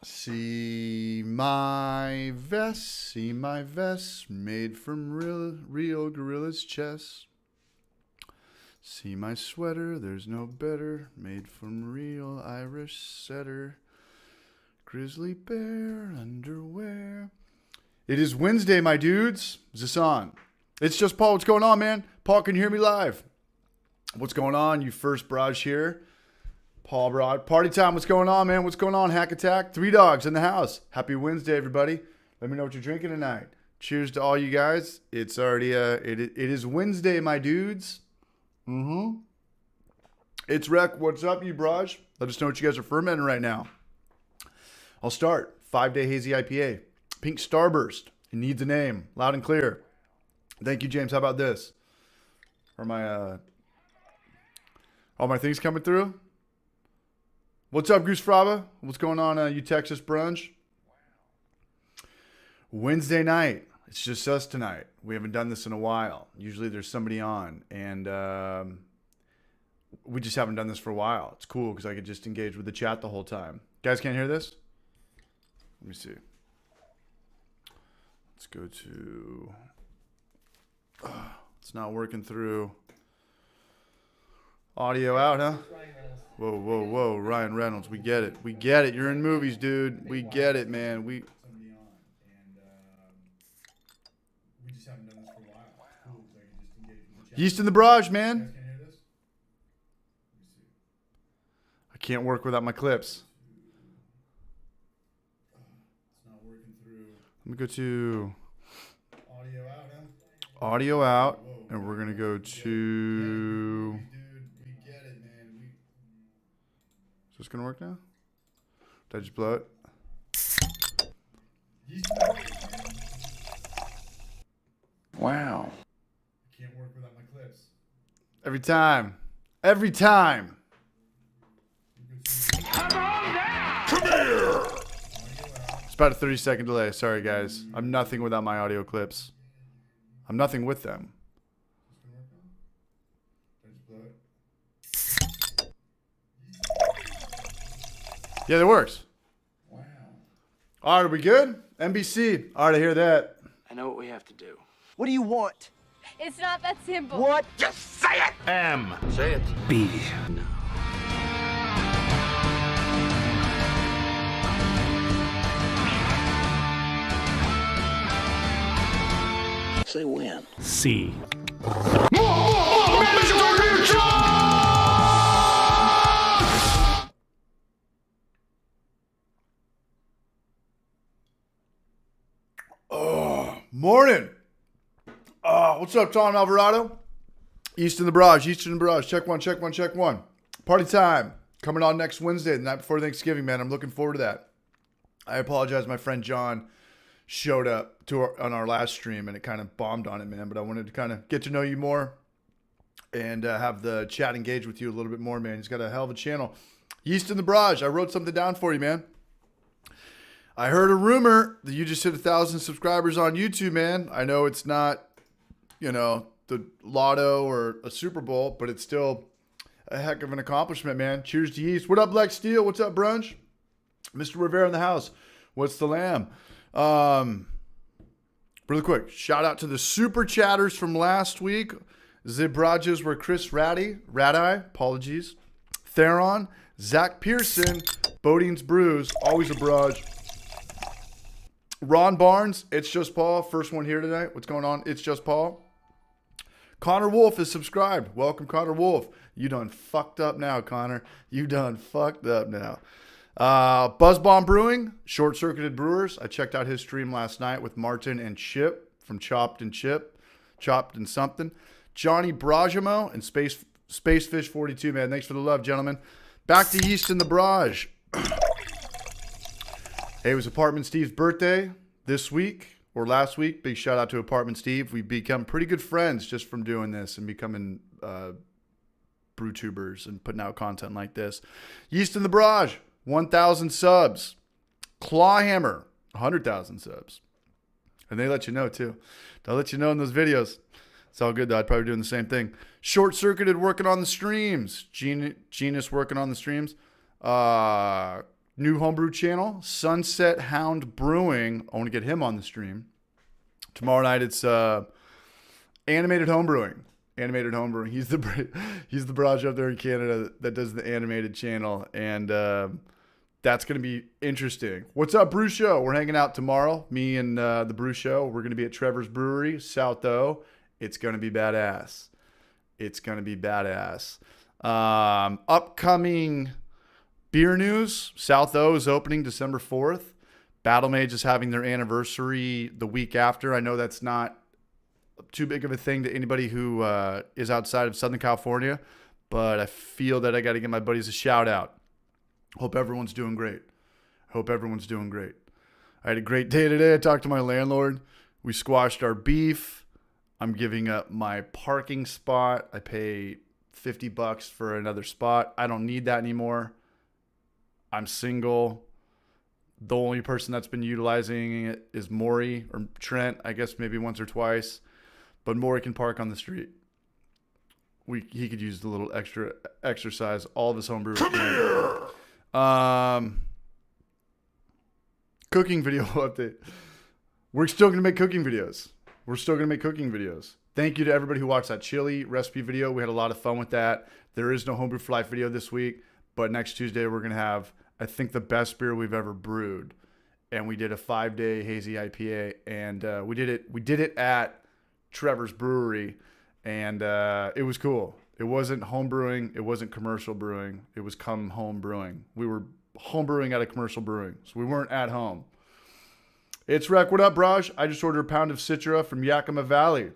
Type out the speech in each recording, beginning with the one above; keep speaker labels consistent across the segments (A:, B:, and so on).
A: See my vest, made from real gorilla's chest. See my sweater, there's no better, made from real Irish setter. Grizzly bear underwear. It is Wednesday, my dudes. Is this on? It's just Paul. What's going on, man? Paul, can you hear me live? What's going on? You first barrage here. Paul Broad. Party time. What's going on, man? What's going on? Hack Attack. 3 dogs in the house. Happy Wednesday, everybody. Let me know what you're drinking tonight. Cheers to all you guys. It's already, it is Wednesday, my dudes. It's Rec. What's up, you Braj? Let us know what you guys are fermenting right now. I'll start. 5-day hazy IPA. Pink Starburst. It needs a name. Loud and clear. Thank you, James. How about this? Are my, all my things coming through? What's up, Goose Fraba? What's going on, you Texas brunch? Wednesday night. It's just us tonight. We haven't done this in a while. Usually there's somebody on, and we just haven't done this for a while. It's cool because I could just engage with the chat the whole time. Guys, can't hear this? Let me see. Let's go to... it's not working through. Audio out, huh? Whoa. Ryan Reynolds. We get it. You're in movies, dude. We get it, man. We just haven't done this for a while. Yeast in the barrage, man. I can't work without my clips. Let me go to audio out, and we're gonna go to. Is this gonna work now? Did I just blow it? Wow. I can't work without my clips. Every time. Come here. It's about a 30-second delay. Sorry, guys. I'm nothing without my audio clips. I'm nothing with them. Yeah, that works. Wow. All right, are we good? NBC. All right, I hear that.
B: I know what we have to do.
C: What do you want?
D: It's not that simple.
C: What?
B: Just say it! M. Say it. B. No.
C: Say when.
B: C.
A: Morning. What's up, Tom Alvarado? Yeast in the barrage. Check one. Party time. Coming on next Wednesday, the night before Thanksgiving, man. I'm looking forward to that. I apologize. My friend John showed up on our last stream, and it kind of bombed on it, man. But I wanted to kind of get to know you more and have the chat engage with you a little bit more, man. He's got a hell of a channel. Yeast in the barrage. I wrote something down for you, man. I heard a rumor that you just hit 1,000 subscribers on YouTube, man. I know it's not, the lotto or a Super Bowl, but it's still a heck of an accomplishment, man. Cheers to Yeast. What up, Black Steel? What's up, Brunch? Mr. Rivera in the house. What's the lamb? Really quick, shout out to the super chatters from last week. Zibrajas were ChrisRadi, apologies. Theron, ZachPierson, Bodine's Brews, always a barrage. RonBarnes, It's Just Paul, first one here tonight. What's going on? It's Just Paul. Connor Wolf is subscribed. Welcome, Connor Wolf. You done fucked up now, Connor. You done fucked up now. BuzzBombrewing, ShortCircuitedBrewers. I checked out his stream last night with Martin and Chip from Chopped and something. JohnnyBrajamo and Spacefish42, man. Thanks for the love, gentlemen. Back to Yeast in the barrage. Hey, it was Apartment Steve's birthday this week or last week. Big shout out to Apartment Steve. We've become pretty good friends just from doing this and becoming brew tubers and putting out content like this. Yeast in the barrage, 1,000 subs. Clawhammer, 100,000 subs. And they let you know too. They'll let you know in those videos. It's all good though. I'd probably be doing the same thing. Short Circuited working on the streams. Genius working on the streams. new homebrew channel, Sunset Hound Brewing. I want to get him on the stream. Tomorrow night it's Animated Homebrewing. Animated Homebrewing. He's the Braj up there in Canada that does the animated channel, and that's going to be interesting. What's up, Brew Show? We're hanging out tomorrow. Me and the Brew Show. We're going to be at Trevor's Brewery, South O. It's going to be badass. It's going to be badass. Upcoming beer news. South O is opening December 4th. Battle Mage is having their anniversary the week after. I know that's not too big of a thing to anybody who is outside of Southern California, but I feel that I got to give my buddies a shout out. Hope everyone's doing great. I had a great day today. I talked to my landlord. We squashed our beef. I'm giving up my parking spot. I pay $50 for another spot. I don't need that anymore. I'm single. The only person that's been utilizing it is Maury or Trent, I guess maybe once or twice. But Maury can park on the street. He could use the little extra exercise. All of his homebrewers. Come here. Cooking video update. We're still going to make cooking videos. Thank you to everybody who watched that chili recipe video. We had a lot of fun with that. There is no Homebrew for Life video this week, but next Tuesday we're going to have, I think, the best beer we've ever brewed. And we did a 5-day hazy IPA, and we did it at Trevor's Brewery, and it was cool. It wasn't home brewing. It wasn't commercial brewing. It was come home brewing. We were home brewing at a commercial brewing, so we weren't at home. It's Rec. What up, Braj? I just ordered a pound of Citra from Yakima Valley.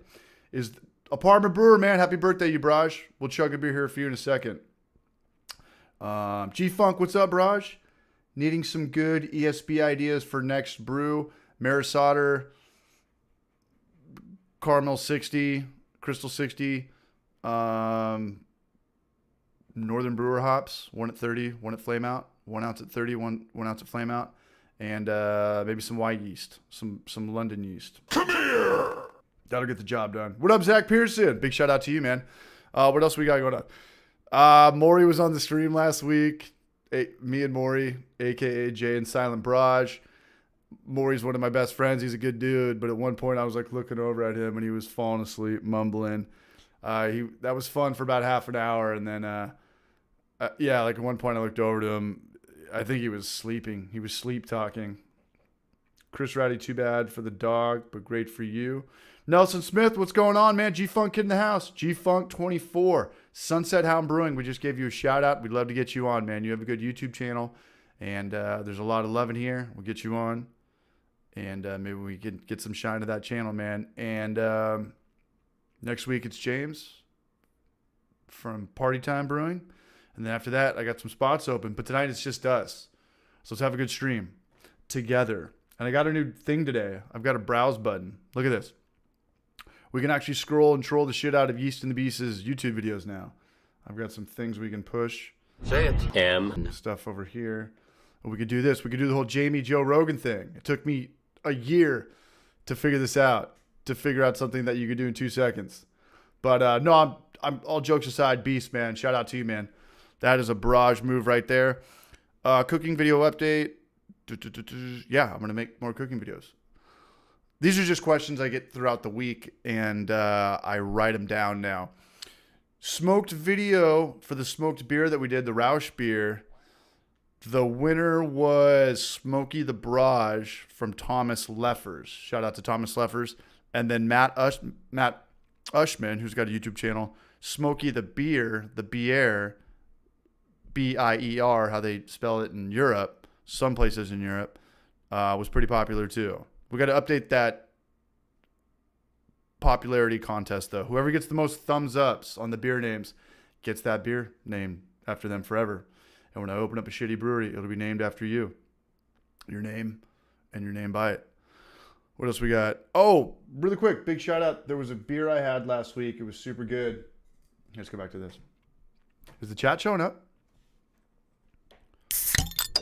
A: Is Apartment Brewer, man. Happy birthday, you, Braj. We'll chug a beer here for you in a second. G-Funk, what's up, Braj? Needing some good ESB ideas for next brew. Maris Otter, Caramel 60, Crystal 60, Northern Brewer hops, 1 at 30, 1 at Flame Out, 1 ounce at 30, 1 ounce at Flame Out, and maybe some white yeast, some London yeast. Come here! That'll get the job done. What up, ZachPierson? Big shout out to you, man. What else we got going on? Maury was on the stream last week. Me and Maury, a.k.a. Jay and Silent Braj. Maury's one of my best friends. He's a good dude, but at one point I was like looking over at him and he was falling asleep, mumbling. That was fun for about half an hour, and then like at one point I looked over to him. I think he was sleeping. He was sleep talking. ChrisRadi, too bad for the dog, but great for you. Nelson Smith, what's going on, man? G-Funk Kid in the house. G-Funk 24. Sunset Hound Brewing. We just gave you a shout out. We'd love to get you on, man. You have a good YouTube channel, and there's a lot of love in here. We'll get you on. And maybe we can get some shine to that channel, man. And next week it's James from Party Time Brewing. And then after that, I got some spots open. But tonight it's just us. So let's have a good stream together. And I got a new thing today. I've got a browse button. Look at this. We can actually scroll and troll the shit out of Yeast and the Beast's YouTube videos now. I've got some things we can push.
B: Say it.
A: Stuff over here. We could do this. We could do the whole Jamie Joe Rogan thing. It took me a year to figure this out, to figure out something that you could do in 2 seconds. But no, I'm all jokes aside, Beast, man. Shout out to you, man. That is a barrage move right there. Cooking video update. Yeah, I'm going to make more cooking videos. These are just questions I get throughout the week, and I write them down now. Smoked video for the smoked beer that we did, the Rausch beer. The winner was Smokey the Barrage from Thomas Leffers. Shout out to Thomas Leffers. And then Matt Ushman, who's got a YouTube channel, Smokey the Beer, the Bier, B-I-E-R, how they spell it in Europe, some places in Europe, was pretty popular too. We got to update that popularity contest, though. Whoever gets the most thumbs ups on the beer names gets that beer named after them forever. And when I open up a shitty brewery, it'll be named after you. Your name and your name by it. What else we got? Oh, really quick, big shout out. There was a beer I had last week. It was super good. Let's go back to this. Is the chat showing up?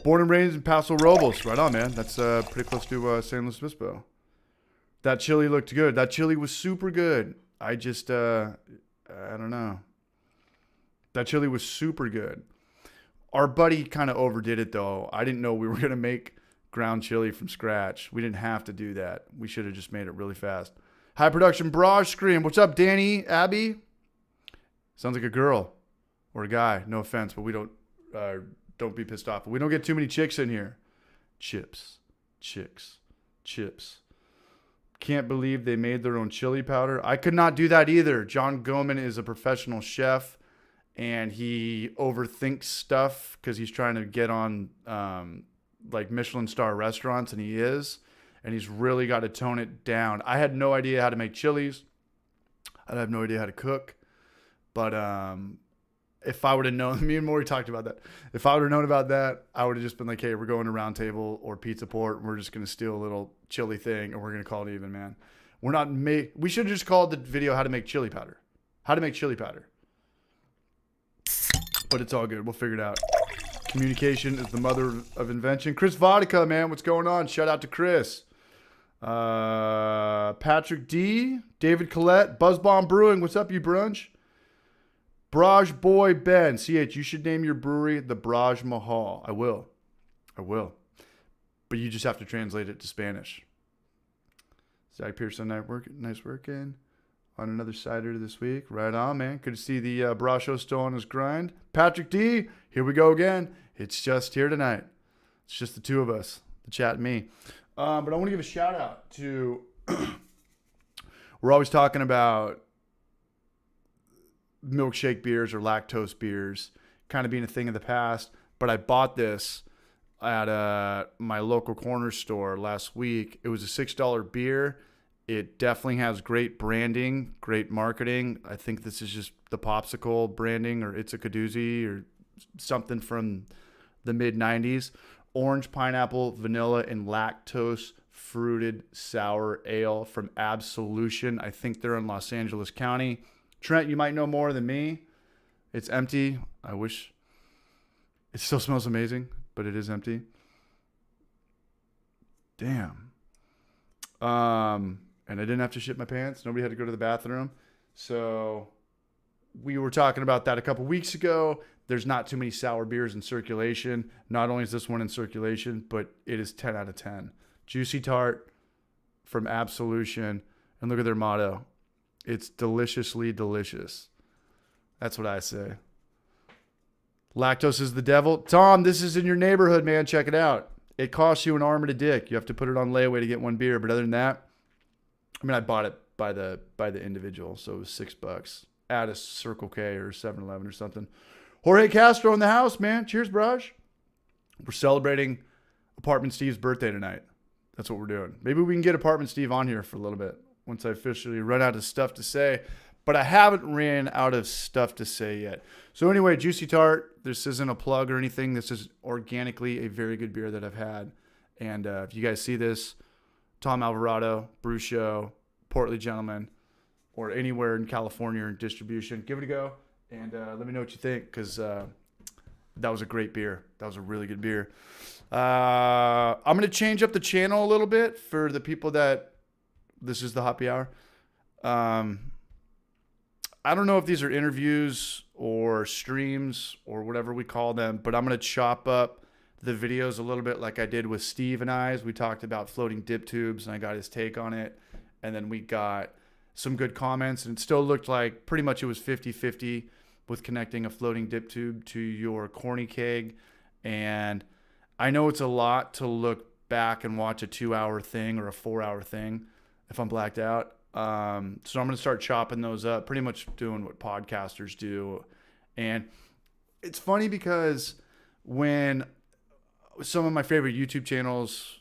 A: Born and raised in Paso Robles. Right on, man. That's pretty close to San Luis Obispo. That chili looked good. That chili was super good. I just, I don't know. That chili was super good. Our buddy kind of overdid it, though. I didn't know we were going to make ground chili from scratch. We didn't have to do that. We should have just made it really fast. High production barrage scream. What's up, Danny? Abby? Sounds like a girl or a guy. No offense, but we don't be pissed off. We don't get too many chicks in here. Chips. Chicks. Chips. Can't believe they made their own chili powder. I could not do that either. John Goman is a professional chef, and he overthinks stuff because he's trying to get on like Michelin star restaurants, and he is. And he's really got to tone it down. I had no idea how to make chilies. I have no idea how to cook. But if I would have known, me and Maury talked about that. If I would have known about that, I would have just been like, hey, we're going to Round Table or Pizza Port, and we're just going to steal a little chili thing, and we're going to call it even, man. We should have just called the video how to make chili powder. How to make chili powder. But it's all good. We'll figure it out. Communication is the mother of invention. Chris Vodka, man. What's going on? Shout out to Chris. Patrick D. David Collette. BuzzBombrewing. What's up, you brunch? Braj Boy Ben. CH, you should name your brewery the Braj Mahal. I will. But you just have to translate it to Spanish. ZachPierson, nice working. On another cider this week. Right on, man. Good to see the Brasho still on his grind. Patrick D, here we go again. It's just here tonight. It's just the two of us, the chat and me. But I want to give a shout out to, we're always talking about milkshake beers or lactose beers kind of being a thing of the past. But I bought this at my local corner store last week. It was a $6 beer. It definitely has great branding, great marketing. I think this is just the Popsicle branding, or It's a Kadoozy or something from the mid-90s. Orange, pineapple, vanilla, and lactose fruited sour ale from Absolution. I think they're in Los Angeles County. Trent, you might know more than me. It's empty. I wish. It still smells amazing, but it is empty. Damn. And I didn't have to shit my pants. Nobody had to go to the bathroom. So we were talking about that a couple weeks ago. There's not too many sour beers in circulation. Not only is this one in circulation, but it is 10 out of 10. Juicy Tart from Absolution. And look at their motto. It's deliciously delicious. That's what I say. Lactose is the devil. Tom, this is in your neighborhood, man. Check it out. It costs you an arm and a dick. You have to put it on layaway to get one beer. But other than that, I mean, I bought it by the individual, so it was $6 at a Circle K or 7-Eleven or something. Jorge Castro in the house, man. Cheers, Braj. We're celebrating Apartment Steve's birthday tonight. That's what we're doing. Maybe we can get Apartment Steve on here for a little bit once I officially run out of stuff to say. But I haven't ran out of stuff to say yet. So anyway, Juicy Tart, this isn't a plug or anything. This is organically a very good beer that I've had. And if you guys see this, Tom Alvarado, Brew Show, Portly Gentleman, or anywhere in California in distribution, give it a go. And let me know what you think, because that was a great beer. That was a really good beer. I'm going to change up the channel a little bit for the people that this is the happy hour. I don't know if these are interviews or streams or whatever we call them, but I'm going to chop up the videos a little bit like I did with Steve and I. We talked about floating dip tubes, and I got his take on it. And then we got some good comments, and it still looked like pretty much it was 50-50 with connecting a floating dip tube to your corny keg. And I know it's a lot to look back and watch a 2-hour thing or a 4-hour thing if I'm blacked out. So I'm going to start chopping those up, pretty much doing what podcasters do. And it's funny because when some of my favorite YouTube channels,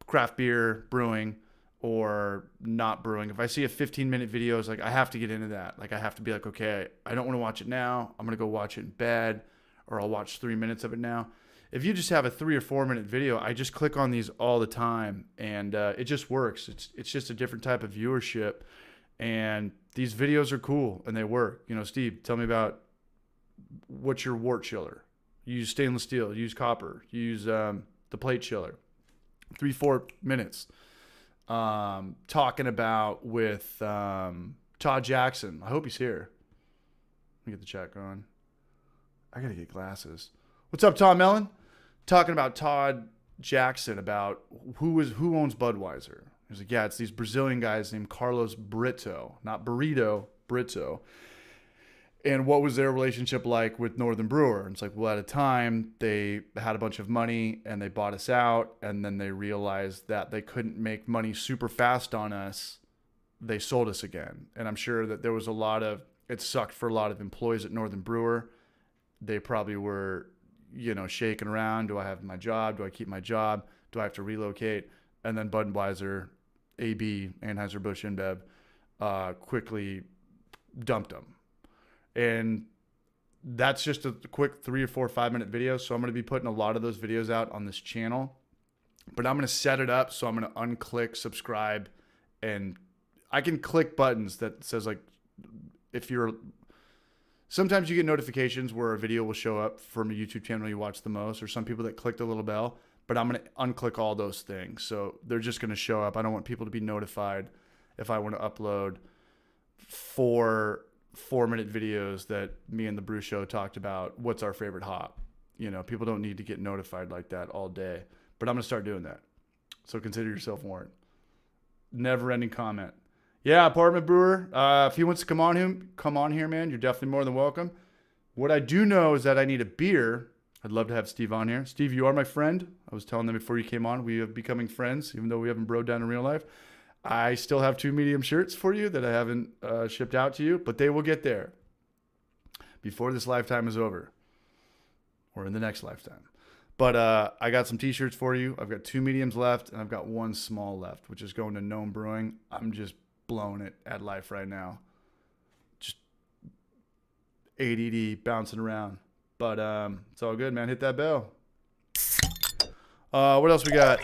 A: craft beer, brewing, or not brewing, if I see a 15-minute video, it's like I have to get into that. Like I have to be like, okay, I don't want to watch it now. I'm going to go watch it in bed, or I'll watch 3 minutes of it now. If you just have a 3 or 4 minute video, I just click on these all the time, and it just works. It's just a different type of viewership, and these videos are cool and they work. You know, Steve, tell me about what's your wort chiller. You use stainless steel, you use copper, you use the plate chiller. 3-4 minutes. Talking about with Todd Jackson. I hope he's here. Let me get the chat going. I got to get glasses. What's up, Tom Ellen? Talking about Todd Jackson about who owns Budweiser. He's like, yeah, it's these Brazilian guys named Carlos Brito, not Burrito, Brito. And what was their relationship like with Northern Brewer? And it's like, well, at a time, they had a bunch of money and they bought us out. And then they realized that they couldn't make money super fast on us. They sold us again. And I'm sure that there was it sucked for a lot of employees at Northern Brewer. They probably were, shaking around. Do I have my job? Do I keep my job? Do I have to relocate? And then Budweiser, AB, Anheuser-Busch InBev, quickly dumped them. And that's just a quick 3 or 4 5-minute video. So I'm going to be putting a lot of those videos out on this channel. But I'm going to set it up so I'm going to unclick subscribe. And I can click buttons that says, like, sometimes you get notifications where a video will show up from a YouTube channel you watch the most, or some people that click the little bell. But I'm going to unclick all those things. So they're just going to show up. I don't want people to be notified if I want to upload 4-minute videos that me and the Brew Show talked about. What's our favorite hop? People don't need to get notified like that all day. But I'm going to start doing that. So consider yourself warned. Never ending comment. Yeah, apartment brewer. If he wants to come on here, man, you're definitely more than welcome. What I do know is that I need a beer. I'd love to have Steve on here. Steve, you are my friend. I was telling them before you came on, we are becoming friends, even though we haven't broed down in real life. I still have 2 medium shirts for you that I haven't shipped out to you, but they will get there before this lifetime is over, or in the next lifetime. But I got some t-shirts for you. I've got 2 mediums left, and I've got 1 small left, which is going to Gnome Brewing. I'm just blowing it at life right now. Just ADD bouncing around. But it's all good, man. Hit that bell. What else we got?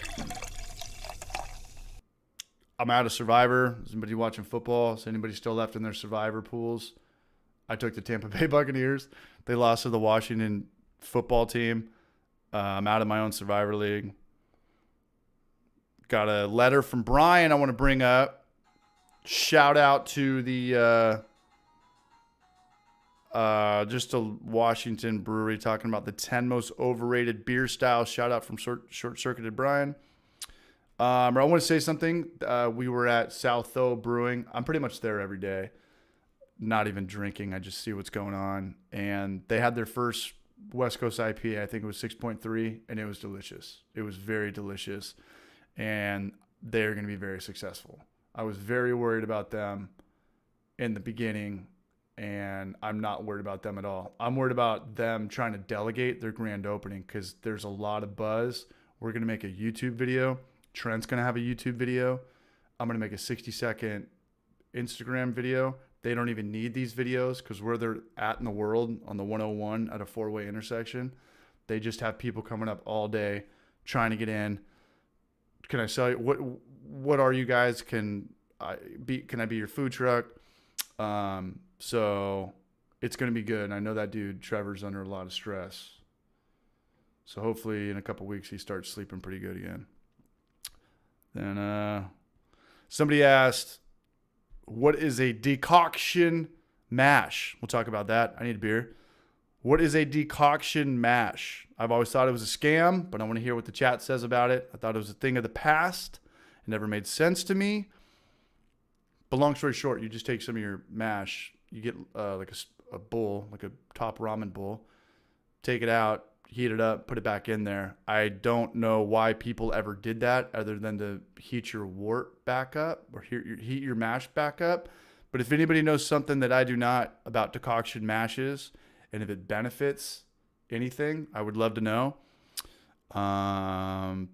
A: I'm out of Survivor. Is anybody watching football? Is anybody still left in their Survivor pools? I took the Tampa Bay Buccaneers. They lost to the Washington football team. I'm out of my own Survivor League. Got a letter from Brian I want to bring up. Shout out to the just a Washington brewery talking about the 10 most overrated beer styles. Shout out from Short-Circuited Brian. I want to say something. We were at Southo Brewing. I'm pretty much there every day. Not even drinking. I just see what's going on. And they had their first West Coast IPA. I think it was 6.3, and it was delicious. It was very delicious. And they're going to be very successful. I was very worried about them in the beginning, and I'm not worried about them at all. I'm worried about them trying to delegate their grand opening because there's a lot of buzz. We're going to make a YouTube video. Trent's going to have a YouTube video. I'm going to make a 60-second Instagram video. They don't even need these videos because where they're at in the world on the 101 at a 4-way intersection, they just have people coming up all day trying to get in. Can I sell you? What are you guys? Can I be your food truck? So it's going to be good. And I know that dude, Trevor's under a lot of stress. So hopefully in a couple weeks, he starts sleeping pretty good again. Then somebody asked, what is a decoction mash? We'll talk about that. I need a beer. What is a decoction mash? I've always thought it was a scam, but I want to hear what the chat says about it. I thought it was a thing of the past. It never made sense to me. But long story short, you just take some of your mash. You get like a bowl, like a top ramen bowl. Take it out, heat it up, put it back in there. I don't know why people ever did that other than to heat your wort back up or heat your mash back up. But if anybody knows something that I do not about decoction mashes and if it benefits anything, I would love to know.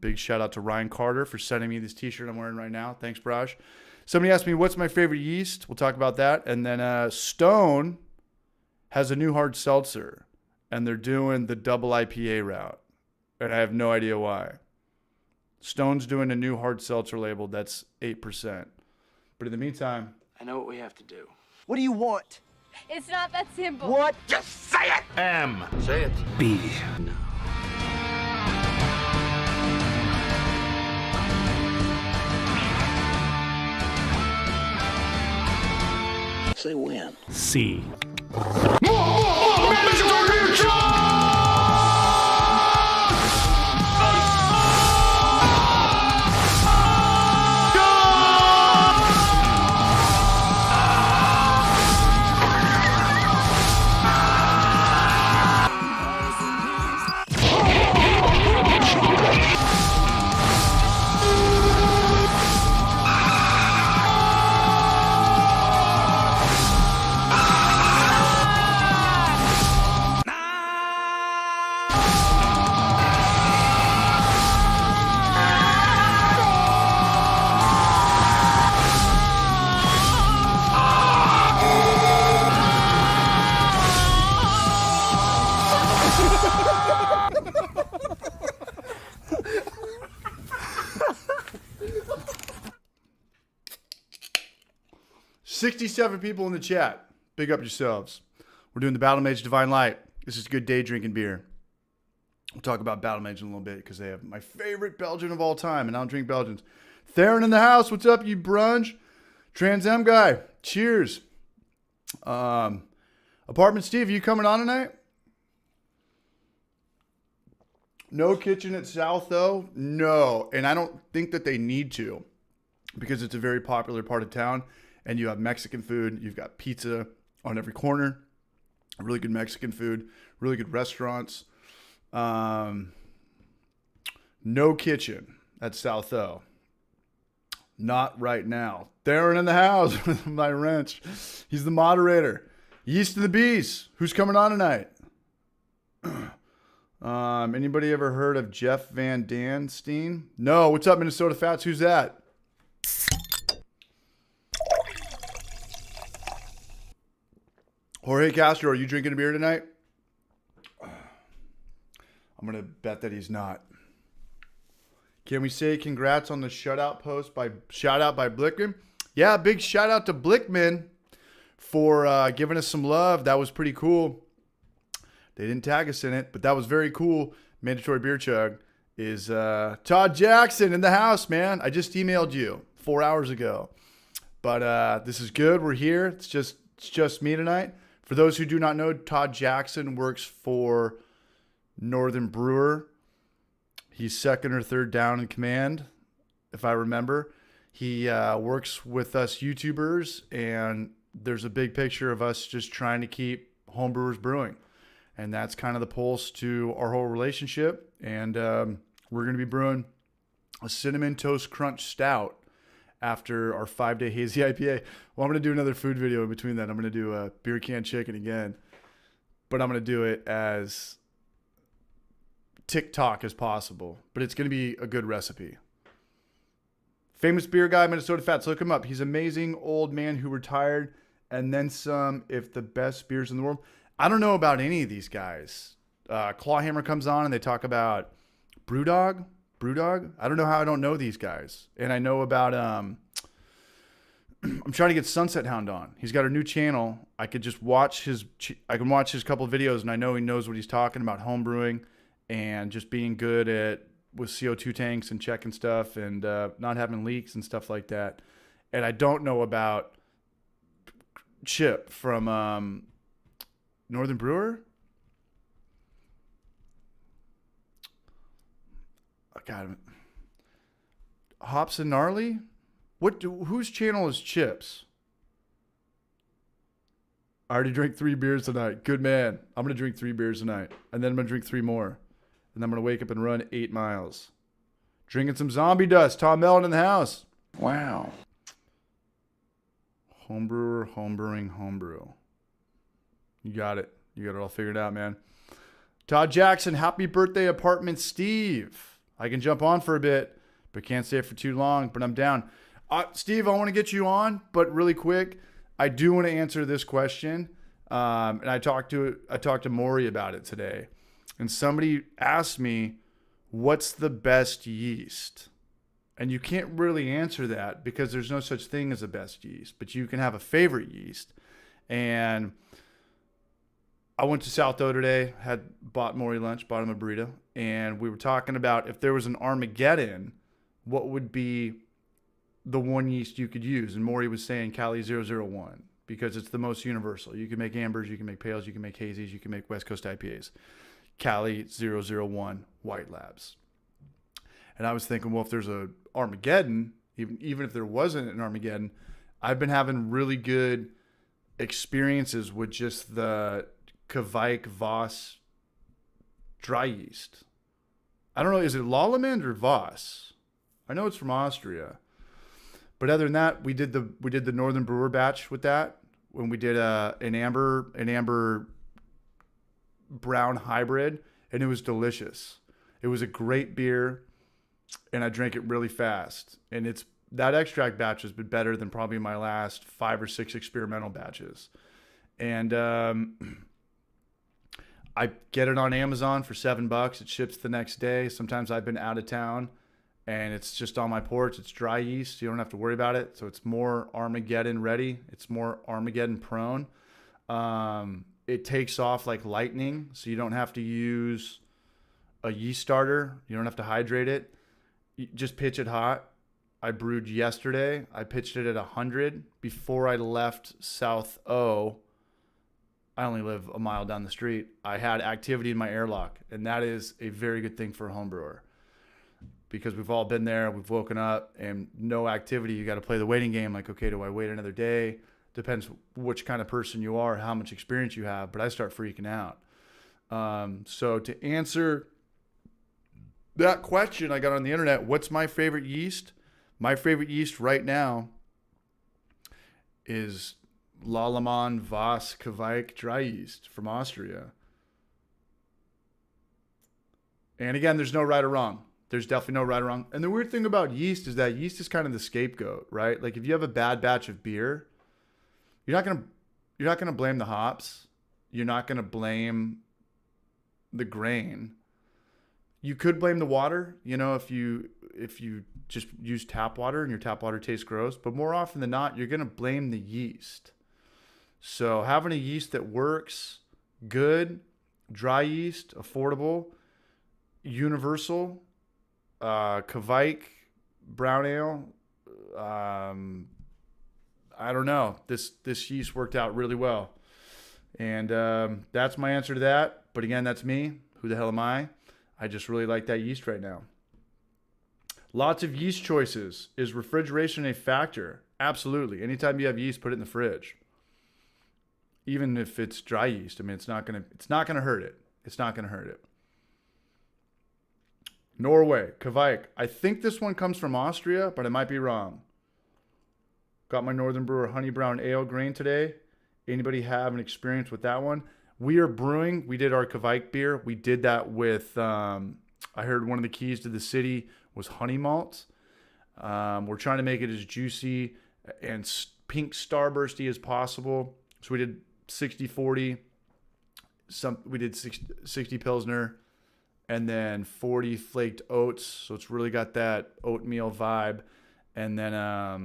A: Big shout out to Ryan Carter for sending me this t-shirt I'm wearing right now. Thanks, Braj. Somebody asked me, what's my favorite yeast? We'll talk about that. And then Stone has a new hard seltzer, and they're doing the double IPA route. And I have no idea why. Stone's doing a new hard seltzer label that's 8%. But in the meantime,
C: I know what we have to do. What do you want?
D: It's not that simple.
C: What?
B: Just say it! M. Say it.
C: B. No. Say when.
B: C.
E: More, man, this is our new job!
A: $67 people in the chat. Big up yourselves. We're doing the Battle Mage Divine Light. This is good day drinking beer. We'll talk about Battle Mage in a little bit because they have my favorite Belgian of all time, and I don't drink Belgians. Theron in the house. What's up, you brunch? Trans M guy. Cheers. Apartment Steve, you coming on tonight? No kitchen at South, though? No. And I don't think that they need to because it's a very popular part of town. And you have Mexican food. You've got pizza on every corner. Really good Mexican food. Really good restaurants. No kitchen at South O. Not right now. Theron in the house with my wrench. He's the moderator. Yeast and the Bees. Who's coming on tonight? Anybody ever heard of Jeff Van Danstein? No. What's up, Minnesota Fats? Who's that? Jorge Castro, are you drinking a beer tonight? I'm going to bet that he's not. Can we say congrats on the shout out by Blickman? Yeah, big shout out to Blickman for giving us some love. That was pretty cool. They didn't tag us in it, but that was very cool. Mandatory Beer Chug is Todd Jackson in the house, man. I just emailed you 4 hours ago. But this is good. We're here. It's just me tonight. For those who do not know, Todd Jackson works for Northern Brewer. He's second or third down in command, if I remember. He works with us YouTubers, and there's a big picture of us just trying to keep homebrewers brewing. And that's kind of the pulse to our whole relationship. And we're going to be brewing a Cinnamon Toast Crunch Stout after our 5-day hazy IPA. Well, I'm going to do another food video in between that. I'm going to do a beer can chicken again. But I'm going to do it as TikTok as possible. But it's going to be a good recipe. Famous beer guy, Minnesota Fats. Look him up. He's an amazing old man who retired and then some, if the best beers in the world. I don't know about any of these guys. Clawhammer comes on and they talk about Brewdog. I don't know how I don't know these guys. And I know about, I'm trying to get Sunset Hound on. He's got a new channel. I could just watch I can watch his couple of videos and I know he knows what he's talking about, home brewing and just being good with CO2 tanks and checking stuff and not having leaks and stuff like that. And I don't know about Chip from Northern Brewer. God, Hops and Gnarly? Whose channel is Chips? I already drank 3 beers tonight. Good man. I'm going to drink 3 beers tonight. And then I'm going to drink 3 more. And then I'm going to wake up and run 8 miles. Drinking some zombie dust. Tom Mellon in the house.
C: Wow.
A: Homebrewer, homebrewing, homebrew. You got it. You got it all figured out, man. Todd Jackson, happy birthday, Apartment Steve. I can jump on for a bit, but can't stay for too long, but I'm down. Steve, I want to get you on, but really quick, I do want to answer this question. And I talked to Maury about it today. And somebody asked me, what's the best yeast? And you can't really answer that because there's no such thing as a best yeast, but you can have a favorite yeast. And I went to South O today, bought Maury lunch, bought him a burrito, and we were talking about if there was an Armageddon, what would be the one yeast you could use? And Maury was saying Cali 001 because it's the most universal. You can make ambers, you can make pales, you can make hazies, you can make West Coast IPAs. Cali 001 White Labs. And I was thinking, well, if there's a Armageddon, even if there wasn't an Armageddon, I've been having really good experiences with just the Kvike Voss dry yeast. I don't know, is it Lallemand or Voss? I know it's from Austria. But other than that, we did the Northern Brewer batch with that when we did an amber brown hybrid, and it was delicious. It was a great beer, and I drank it really fast. And that extract batch has been better than probably my last 5 or 6 experimental batches. And I get it on Amazon for $7. It ships the next day. Sometimes I've been out of town and it's just on my porch. It's dry yeast. So you don't have to worry about it. So it's more Armageddon ready. It's more Armageddon prone. It takes off like lightning. So you don't have to use a yeast starter. You don't have to hydrate it. You just pitch it hot. I brewed yesterday. I pitched it at 100 before I left South O. I only live a mile down the street. I had activity in my airlock, and that is a very good thing for a home brewer because we've all been there. We've woken up and no activity. You got to play the waiting game. Like, okay, do I wait another day? Depends which kind of person you are, how much experience you have, but I start freaking out. So to answer that question I got on the internet, what's my favorite yeast? My favorite yeast right now is Lallemand Voss Kveik dry yeast from Austria. And again, there's no right or wrong. There's definitely no right or wrong. And the weird thing about yeast is that yeast is kind of the scapegoat, right? Like if you have a bad batch of beer, you're not gonna blame the hops. You're not gonna blame the grain. You could blame the water, you know, if you just use tap water and your tap water tastes gross, but more often than not, you're gonna blame the yeast. So having a yeast that works, good, dry yeast, affordable, universal, Kveik, brown ale, I don't know. This yeast worked out really well. And that's my answer to that. But again, that's me. Who the hell am I? I just really like that yeast right now. Lots of yeast choices. Is refrigeration a factor? Absolutely. Anytime you have yeast, put it in the fridge. Even if it's dry yeast, I mean, it's not gonna hurt it. It's not gonna hurt it. Norway, Kveik. I think this one comes from Austria, but I might be wrong. Got my Northern Brewer Honey Brown Ale grain today. Anybody have an experience with that one? We are brewing. We did our Kveik beer. We did that with, I heard one of the keys to the city was honey malts. We're trying to make it as juicy and pink starbursty as possible. So we did 60-40. We did 60 Pilsner and then 40 flaked oats. So it's really got that oatmeal vibe. And then a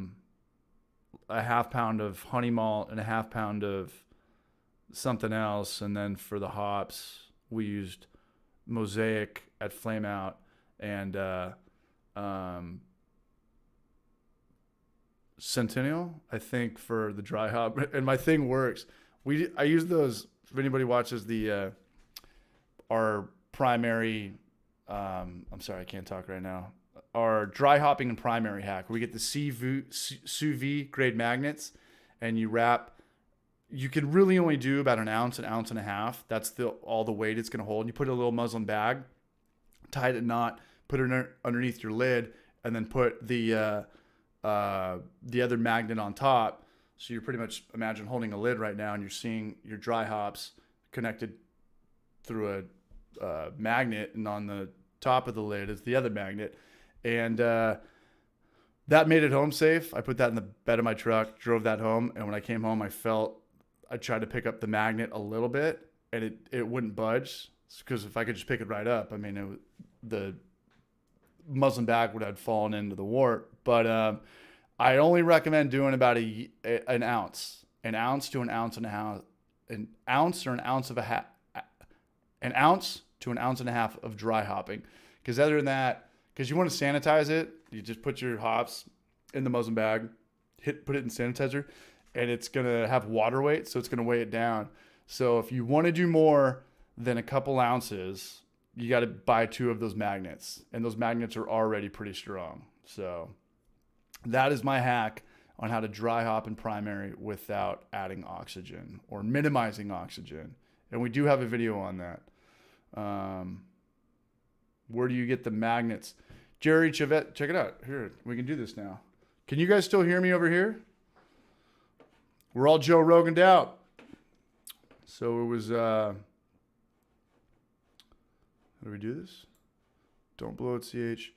A: half pound of honey malt and a half pound of something else. And then for the hops, we used Mosaic at Flame Out and Centennial, I think, for the dry hop. And my thing works. I use those. If anybody watches our primary, I'm sorry, I can't talk right now. Our dry hopping and primary hack, where we get the sous vide grade magnets, and you wrap. You can really only do about an ounce and a half. That's all the weight it's going to hold. You put a little muslin bag, tie it in a knot, put it underneath your lid, and then put the other magnet on top. So you're pretty much, imagine holding a lid right now, and you're seeing your dry hops connected through a magnet, and on the top of the lid is the other magnet. And that made it home safe. I put that in the bed of my truck, drove that home, and when I came home, I tried to pick up the magnet a little bit, and it wouldn't budge, because if I could just pick it right up, I mean, the muslin bag would have fallen into the wart. But I only recommend doing about an ounce to an ounce and a half, an ounce to an ounce and a half of dry hopping. Because other than that, because you want to sanitize it, you just put your hops in the muslin bag, put it in sanitizer, and it's going to have water weight, so it's going to weigh it down. So if you want to do more than a couple ounces, you got to buy 2 of those magnets, and those magnets are already pretty strong. So that is my hack on how to dry hop in primary without adding oxygen or minimizing oxygen. And we do have a video on that. Where do you get the magnets? Jerry Chavette, check it out. Here, we can do this now. Can you guys still hear me over here? We're all Joe Rogan'd out. So it was, how do we do this? Don't blow it, CH.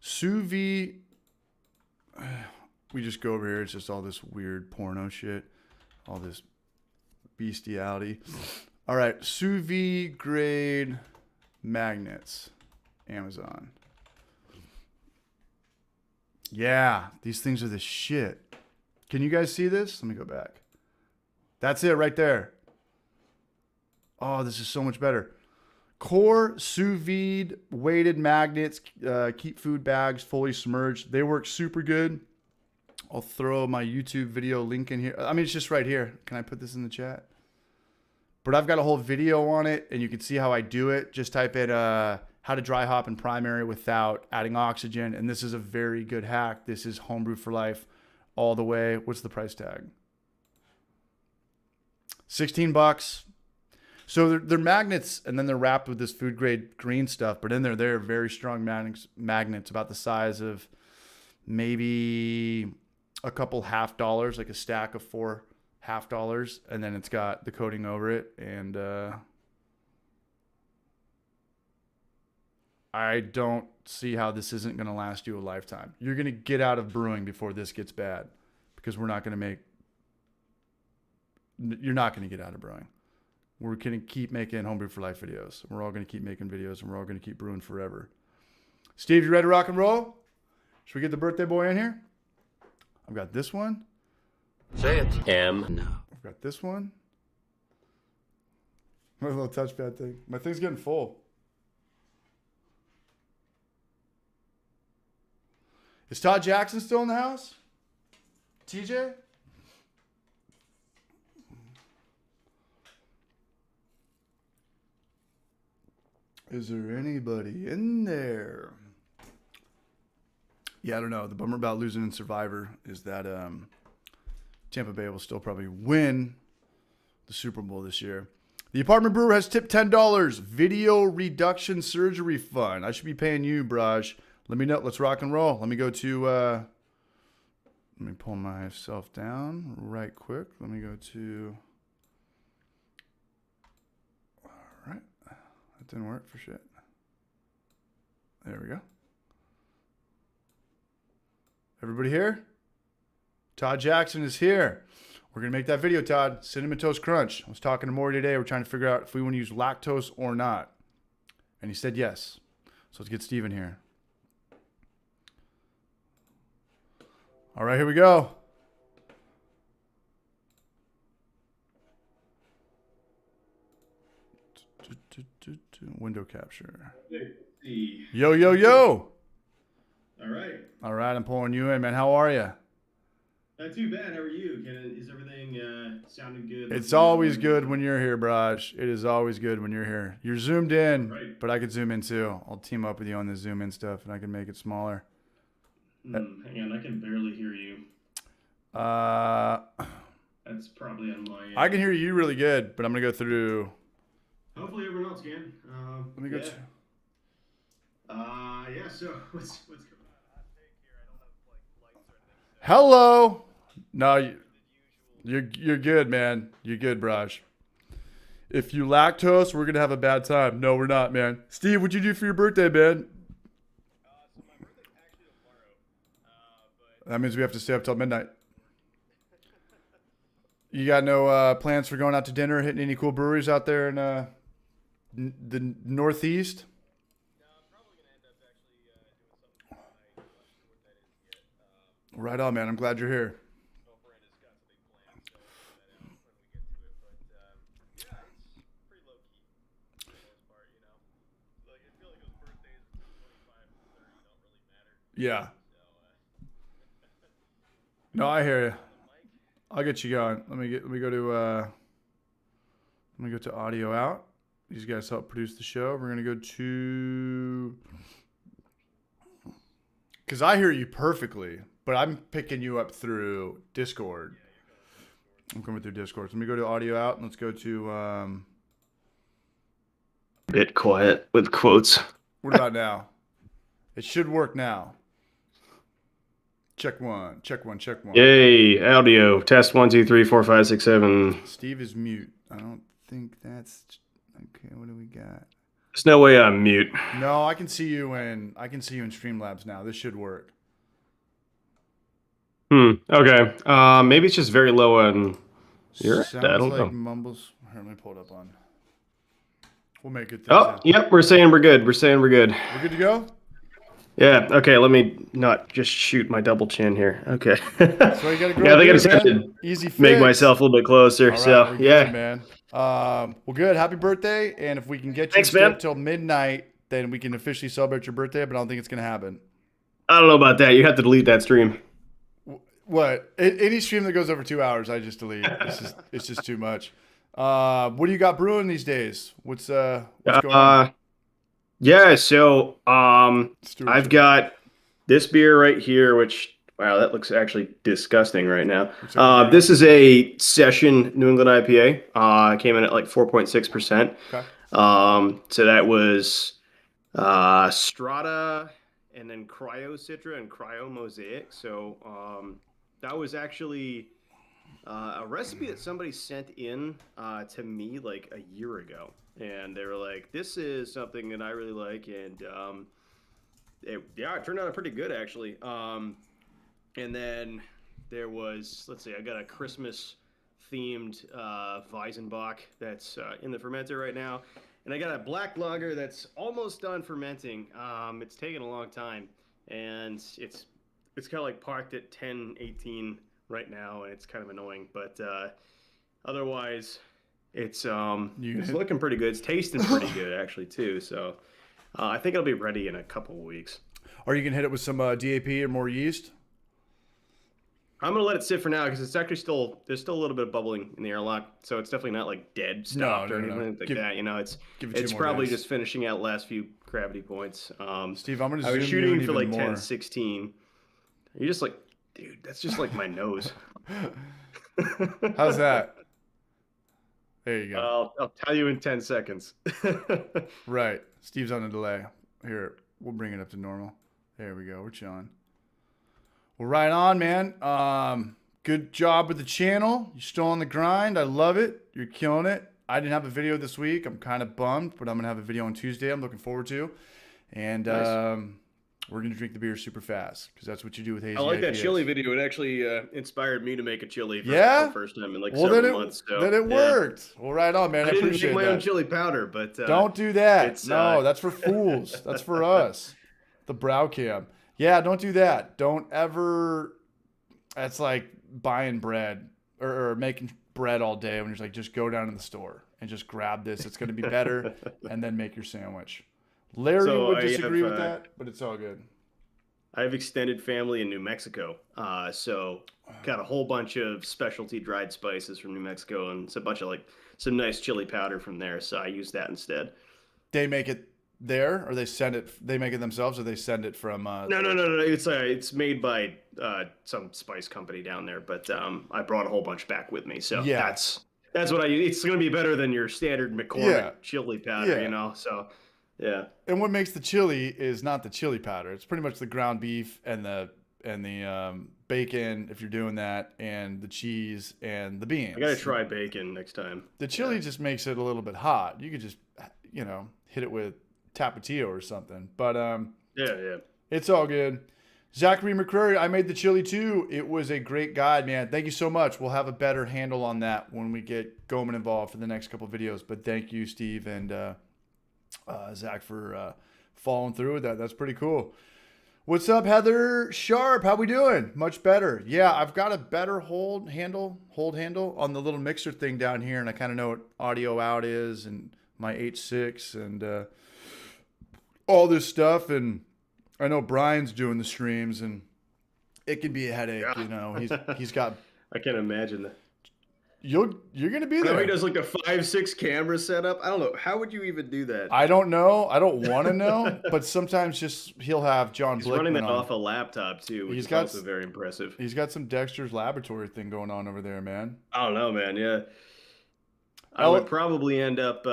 A: Sous vide. We just go over here. It's just all this weird porno shit. All this bestiality. All right, sous vide grade magnets, Amazon. Yeah, these things are the shit. Can you guys see this? Let me go back. That's it right there. Oh, this is so much better. Core sous vide weighted magnets, keep food bags fully submerged. They work super good. I'll throw my YouTube video link in here. I mean, it's just right here. Can I put this in the chat? But I've got a whole video on it, and you can see how I do it. Just type in how to dry hop in primary without adding oxygen. And this is a very good hack. This is homebrew for life all the way. What's the price tag? $16. So they're magnets, and then they're wrapped with this food grade green stuff. But in there, they're very strong magnets, about the size of maybe a couple $half, like a stack of 4 $half, and then it's got the coating over it. And I don't see how this isn't going to last you a lifetime. You're going to get out of brewing before this gets bad, because we're not going to make. You're not going to get out of brewing. We're going to keep making homebrew for life videos. We're all going to keep making videos, and we're all going to keep brewing forever. Steve, you ready to rock and roll? Should we get the birthday boy in here? I've got this one.
B: Say it.
C: No.
A: I've got this one. My little touchpad thing. My thing's getting full. Is Todd Jackson still in the house? TJ? Is there anybody in there? Yeah, I don't know. The bummer about losing in Survivor is that Tampa Bay will still probably win the Super Bowl this year. The apartment brewer has tipped $10. Video reduction surgery fund. I should be paying you, Braj. Let me know. Let's rock and roll. Let me go to... let me pull myself down right quick. Let me go to... All right. That didn't work for shit. There we go. Everybody here? Todd Jackson is here. We're going to make that video, Todd. Cinnamon Toast Crunch. I was talking to Maury today. We're trying to figure out if we want to use lactose or not. And he said yes. So let's get Steve in here. All right, here we go. Window capture. Yo, yo, yo.
E: All right.
A: All right, I'm pulling you in, man. How are you?
E: Not too bad. How are you? Is everything sounding good?
A: It's always good when you're here, Braj. It is always good when you're here. You're zoomed in,
E: right.
A: But I could zoom in too. I'll team up with you on the zoom in stuff, and I can make it smaller.
E: Hang on, I can barely hear you. That's probably on my end.
A: I can hear you really good, but I'm gonna go through.
E: Hopefully everyone else can.
A: Let me go.
E: Yeah. So what's going on?
A: Hello. No, you're good, man. You're good, Braj. If you lactose, we're gonna have a bad time. No, we're not, man. Steve, what'd you do for your birthday, man?
E: So my birthday's actually tomorrow.
A: That means we have to stay up till midnight. You got no plans for going out to dinner, hitting any cool breweries out there in the Northeast?
E: No, I'm probably gonna end up actually doing something tonight. I'm not sure what that is yet.
A: Right on, man. I'm glad you're here.
E: Overrated's got something planned, so we'll let that out when we get to it. But yeah, it's pretty low key for the most part, you know. Like I feel like those birthdays between 25 and 30 don't really matter.
A: Yeah.
E: So
A: No, I hear you. I'll get you going. Let me go to audio out. These guys help produce the show. We're gonna go to, because I hear you perfectly, but I'm picking you up through Discord. I'm coming through Discord. So let me go to audio out and let's go to
F: Bit quiet with quotes.
A: what about now? It should work now. Check one, check one, check one.
F: Yay, audio. Test 1, 2, 3, 4, 5, 6, 7.
A: Steve is mute. I don't think that's okay. What do we got?
F: There's no way I'm mute.
A: No, I can see you in Streamlabs now. This should work.
F: Okay. Maybe it's just very low on your end.
A: Sounds
F: I don't
A: like
F: know.
A: mumbles. Here, let me pull it up on We'll make it.
F: Oh, yep. We're saying we're good. We're saying we're good.
A: We're good to go?
F: Yeah. Okay. Let me not just shoot my double chin here. Okay.
A: So you got to grow
F: Yeah, I think I
A: beard,
F: just have
A: man.
F: to
A: Easy fix.
F: make myself a little bit closer.
A: All right,
F: So,
A: we're
F: yeah.
A: good, man. Well, good. Happy birthday. And if we can get you
F: Thanks,
A: to stay
F: man.
A: up till midnight, then we can officially celebrate your birthday, but I don't think it's going to happen.
F: I don't know about that. You have to delete that stream.
A: What? Any stream that goes over 2 hours, I just delete. It's just too much. What do you got brewing these days? What's going on?
F: Yeah, so I've got this beer right here, which, wow, that looks actually disgusting right now. This is a session New England IPA. Came in at like 4.6%.
A: Okay.
F: So that was Strata and then Cryo Citra and Cryo Mosaic. So that was actually a recipe that somebody sent in to me like a year ago. And they were like, this is something that I really like. And it turned out pretty good, actually. And then there was, let's see, I got a Christmas-themed Weizenbock that's in the fermenter right now. And I got a black lager that's almost done fermenting. It's taken a long time. And it's kind of like parked at 10-18 right now. And it's kind of annoying. But otherwise... It's looking pretty good. It's tasting pretty good, actually, too. So I think it'll be ready in a couple of weeks.
A: Are you going to hit it with some DAP or more yeast?
F: I'm going to let it sit for now because it's actually there's still a little bit of bubbling in the airlock. So it's definitely not like dead stopped or anything like that. You know, it's probably just finishing out last few gravity points.
A: Steve, I'm going to
F: I was shooting for like
A: more.
F: 10, 16. You're just like, dude, that's just like my nose.
A: How's that? There you go.
F: I'll tell you in 10 seconds.
A: Right. Steve's on a delay. Here, we'll bring it up to normal. There we go. We're chilling. Well, right on, man. Good job with the channel. You're still on the grind. I love it. You're killing it. I didn't have a video this week. I'm kind of bummed, but I'm going to have a video on Tuesday I'm looking forward to. And
F: nice.
A: We're going to drink the beer super fast because that's what you do with hazy
F: I like that
A: IPAs.
F: chili video. It actually inspired me to make a chili for
A: Yeah?
F: the first time in like
A: Well,
F: several months. So,
A: then it worked. Well, right on, man. I
F: didn't
A: appreciate
F: make my
A: that.
F: own chili powder, but
A: Don't do that. No,
F: it's
A: that's for fools. That's for us. The brow cam. Yeah, don't do that. Don't ever. That's like buying bread or making bread all day when you're like, just go down to the store and just grab this. It's going to be better, and then make your sandwich. Larry would disagree with that, but it's all good.
F: I have extended family in New Mexico, so got a whole bunch of specialty dried spices from New Mexico, and it's a bunch of like some nice chili powder from there. So I use that instead.
A: They make it there, or they send it? They make it themselves, or they send it from?
F: No. It's made by some spice company down there, but I brought a whole bunch back with me. So
A: yeah.
F: that's what I use. It's going to be better than your standard McCormick chili powder, you know. So. Yeah.
A: And what makes the chili is not the chili powder. It's pretty much the ground beef and the bacon, if you're doing that, and the cheese and the beans.
F: I got to try bacon next time.
A: The chili just makes it a little bit hot. You could just, hit it with Tapatio or something. But
F: yeah.
A: It's all good. Zachary McCreary, I made the chili too. It was a great guide, man. Thank you so much. We'll have a better handle on that when we get Goman involved for the next couple of videos. But thank you, Steve, and Zach, for following through with that. That's pretty cool. What's up, Heather Sharp? How we doing? Much better. Yeah, I've got a better hold handle on the little mixer thing down here, and I kind of know what audio out is and my H6 and all this stuff. And I know Brian's doing the streams, and it can be a headache. Yeah. He's got.
F: I can't imagine that.
A: You're gonna be there.
F: He does like a 5-6 camera setup. I don't know. How would you even do that?
A: I don't know. I don't want to know. But sometimes he'll have John Blickman
F: running that
A: on.
F: off a laptop too, which is also very impressive.
A: He's got some Dexter's Laboratory thing going on over there, man.
F: I don't know, man. Yeah, I would probably end up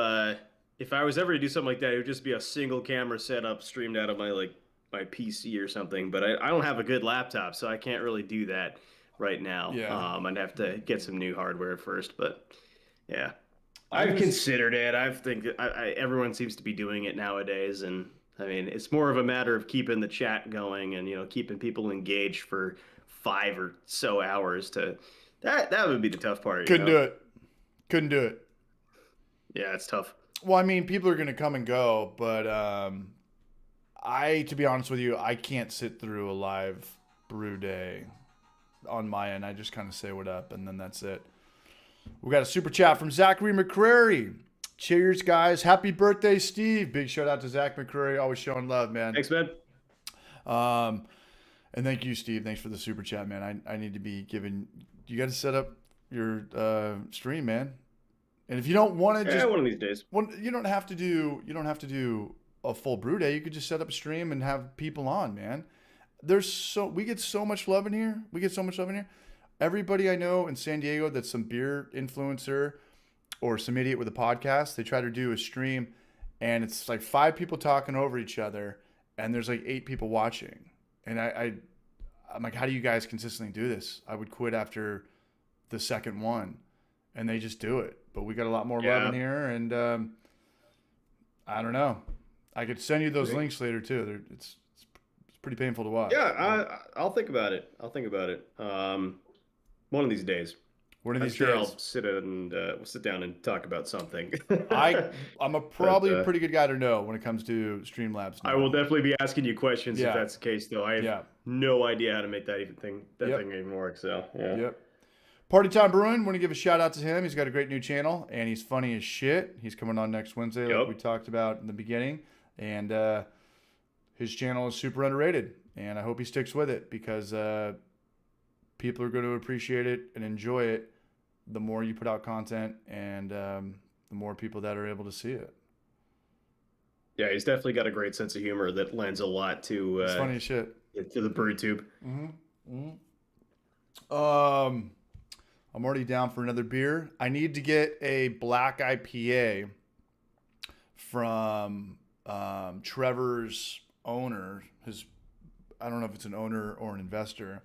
F: if I was ever to do something like that. It would just be a single camera setup streamed out of my PC or something. But I don't have a good laptop, so I can't really do that right now.
A: Yeah.
F: I'd have to get some new hardware first, but yeah, I've considered it. I think everyone seems to be doing it nowadays, and I mean, it's more of a matter of keeping the chat going and keeping people engaged for 5 or so hours. That would be the tough part.
A: Couldn't do it.
F: Yeah, it's tough.
A: Well, I mean, people are going to come and go, but to be honest with you, I can't sit through a live brew day on my end. I just kind of say what up, and then that's it. We got a super chat from Zachary McCrary. Cheers, guys. Happy birthday, Steve. Big shout out to Zach McCrary. Always showing love, man.
F: Thanks, man.
A: And thank you, Steve. Thanks for the super chat, man. I need to be giving. You got to set up your stream, man. And if you don't want to, just
F: one of these days.
A: you don't have to do a full brew day. You could just set up a stream and have people on, man. We get so much love in here. Everybody I know in San Diego that's some beer influencer or some idiot with a podcast, they try to do a stream, and it's like 5 people talking over each other, and there's like 8 people watching. And I'm like, how do you guys consistently do this? I would quit after the second one, and they just do it. But we got a lot more love in here, and I don't know. I could send you those links later too. It's pretty painful to watch.
F: Yeah, I'll think about it. One of these days. I'll sit down and talk about something.
A: I'm probably a pretty good guy to know when it comes to Streamlabs now.
F: I will definitely be asking you questions if that's the case, though. I have no idea how to make that thing even work. So yeah.
A: Yep. Party Time Brewing, want to give a shout out to him. He's got a great new channel, and he's funny as shit. He's coming on next Wednesday, like we talked about in the beginning. And his channel is super underrated, and I hope he sticks with it because people are going to appreciate it and enjoy it the more you put out content, and the more people that are able to see it.
F: Yeah, he's definitely got a great sense of humor that lends a lot to
A: it's funny as shit.
F: To the brew tube.
A: I'm already down for another beer. I need to get a black IPA from Trevor's owner. I don't know if it's an owner or an investor.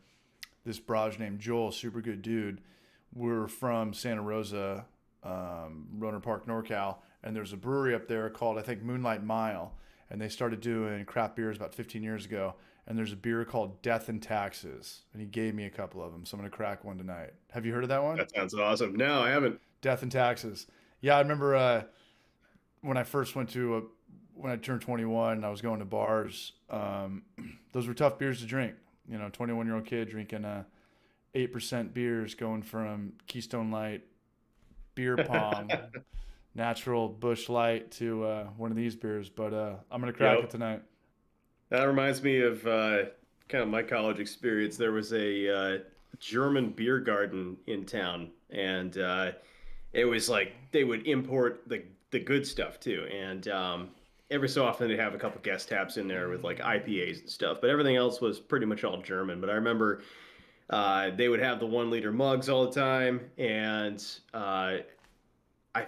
A: This Braj named Joel, super good dude. We're from Santa Rosa, Roner Park, NorCal, and there's a brewery up there called, I think, Moonlight Mile, and they started doing craft beers about 15 years ago. And there's a beer called Death and Taxes, and he gave me a couple of them, so I'm gonna crack one tonight. Have you heard of that one?
F: That sounds awesome. No, I haven't.
A: Death and Taxes. Yeah, I remember when I first when I turned 21, and I was going to bars. Those were tough beers to drink. 21-year-old kid drinking 8% beers, going from Keystone Light, Beer Pong, Natural Bush Light to one of these beers. But I'm gonna crack it tonight.
F: That reminds me of kind of my college experience. There was a German beer garden in town, and it was like they would import the good stuff too. And every so often they'd have a couple guest taps in there with like IPAs and stuff, but everything else was pretty much all German. But I remember they would have the 1-liter mugs all the time, and I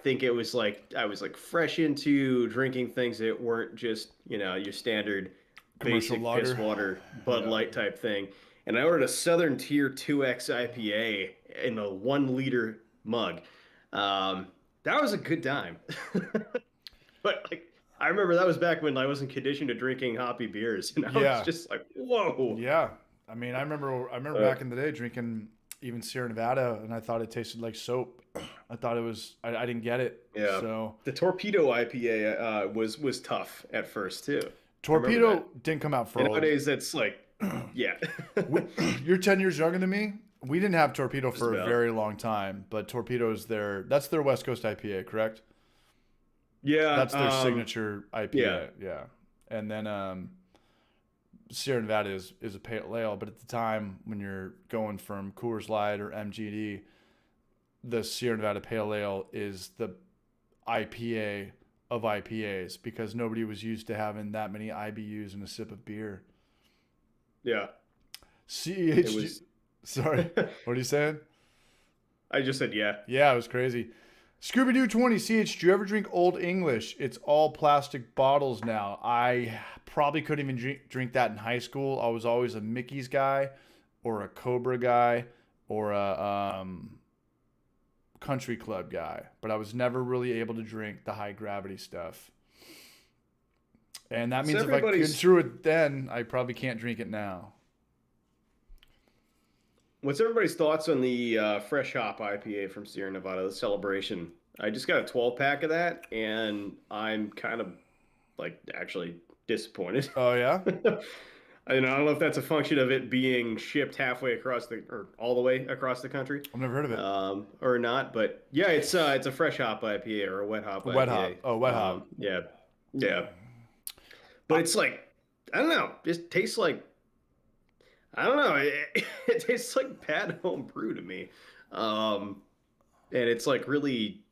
F: think it was like I was like fresh into drinking things that weren't just your standard basic piss water Bud Light type thing. And I ordered a Southern Tier 2X IPA in a 1-liter mug. That was a good time. But like, I remember that was back when I wasn't conditioned to drinking hoppy beers, and I was just like, whoa.
A: Yeah. I mean, I remember back in the day drinking even Sierra Nevada, and I thought it tasted like soap. I thought it was, I didn't get it.
F: Yeah. So the Torpedo IPA was tough at first too.
A: Torpedo didn't come out for
F: nowadays. That's like, yeah.
A: You're 10 years younger than me. We didn't have Torpedo for a very long time, but Torpedo's that's their West Coast IPA, correct?
F: Yeah.
A: That's their signature IPA. Yeah. And then Sierra Nevada is a pale ale, but at the time when you're going from Coors Light or MGD, the Sierra Nevada Pale Ale is the IPA of IPAs because nobody was used to having that many IBUs in a sip of beer.
F: Yeah.
A: Sorry. What are you saying?
F: I just said yeah.
A: Yeah, it was crazy. Scooby-Doo 20, CH, do you ever drink Old English? It's all plastic bottles now. I probably couldn't even drink that in high school. I was always a Mickey's guy or a Cobra guy or a country club guy, but I was never really able to drink the high gravity stuff. And that means if I couldn't through it then, I probably can't drink it now.
F: What's everybody's thoughts on the Fresh Hop IPA from Sierra Nevada, the Celebration I just got a 12 pack of that, and I'm kind of like actually disappointed.
A: Oh yeah.
F: I don't know if that's a function of it being shipped halfway across or all the way across the country.
A: I've never heard of it.
F: Or not, but yeah, it's a fresh hop IPA or a wet hop IPA.
A: Wet hop. Oh, wet hop.
F: Yeah, yeah. But it's like, I don't know, just tastes like, I don't know, it tastes like bad home brew to me. And it's like really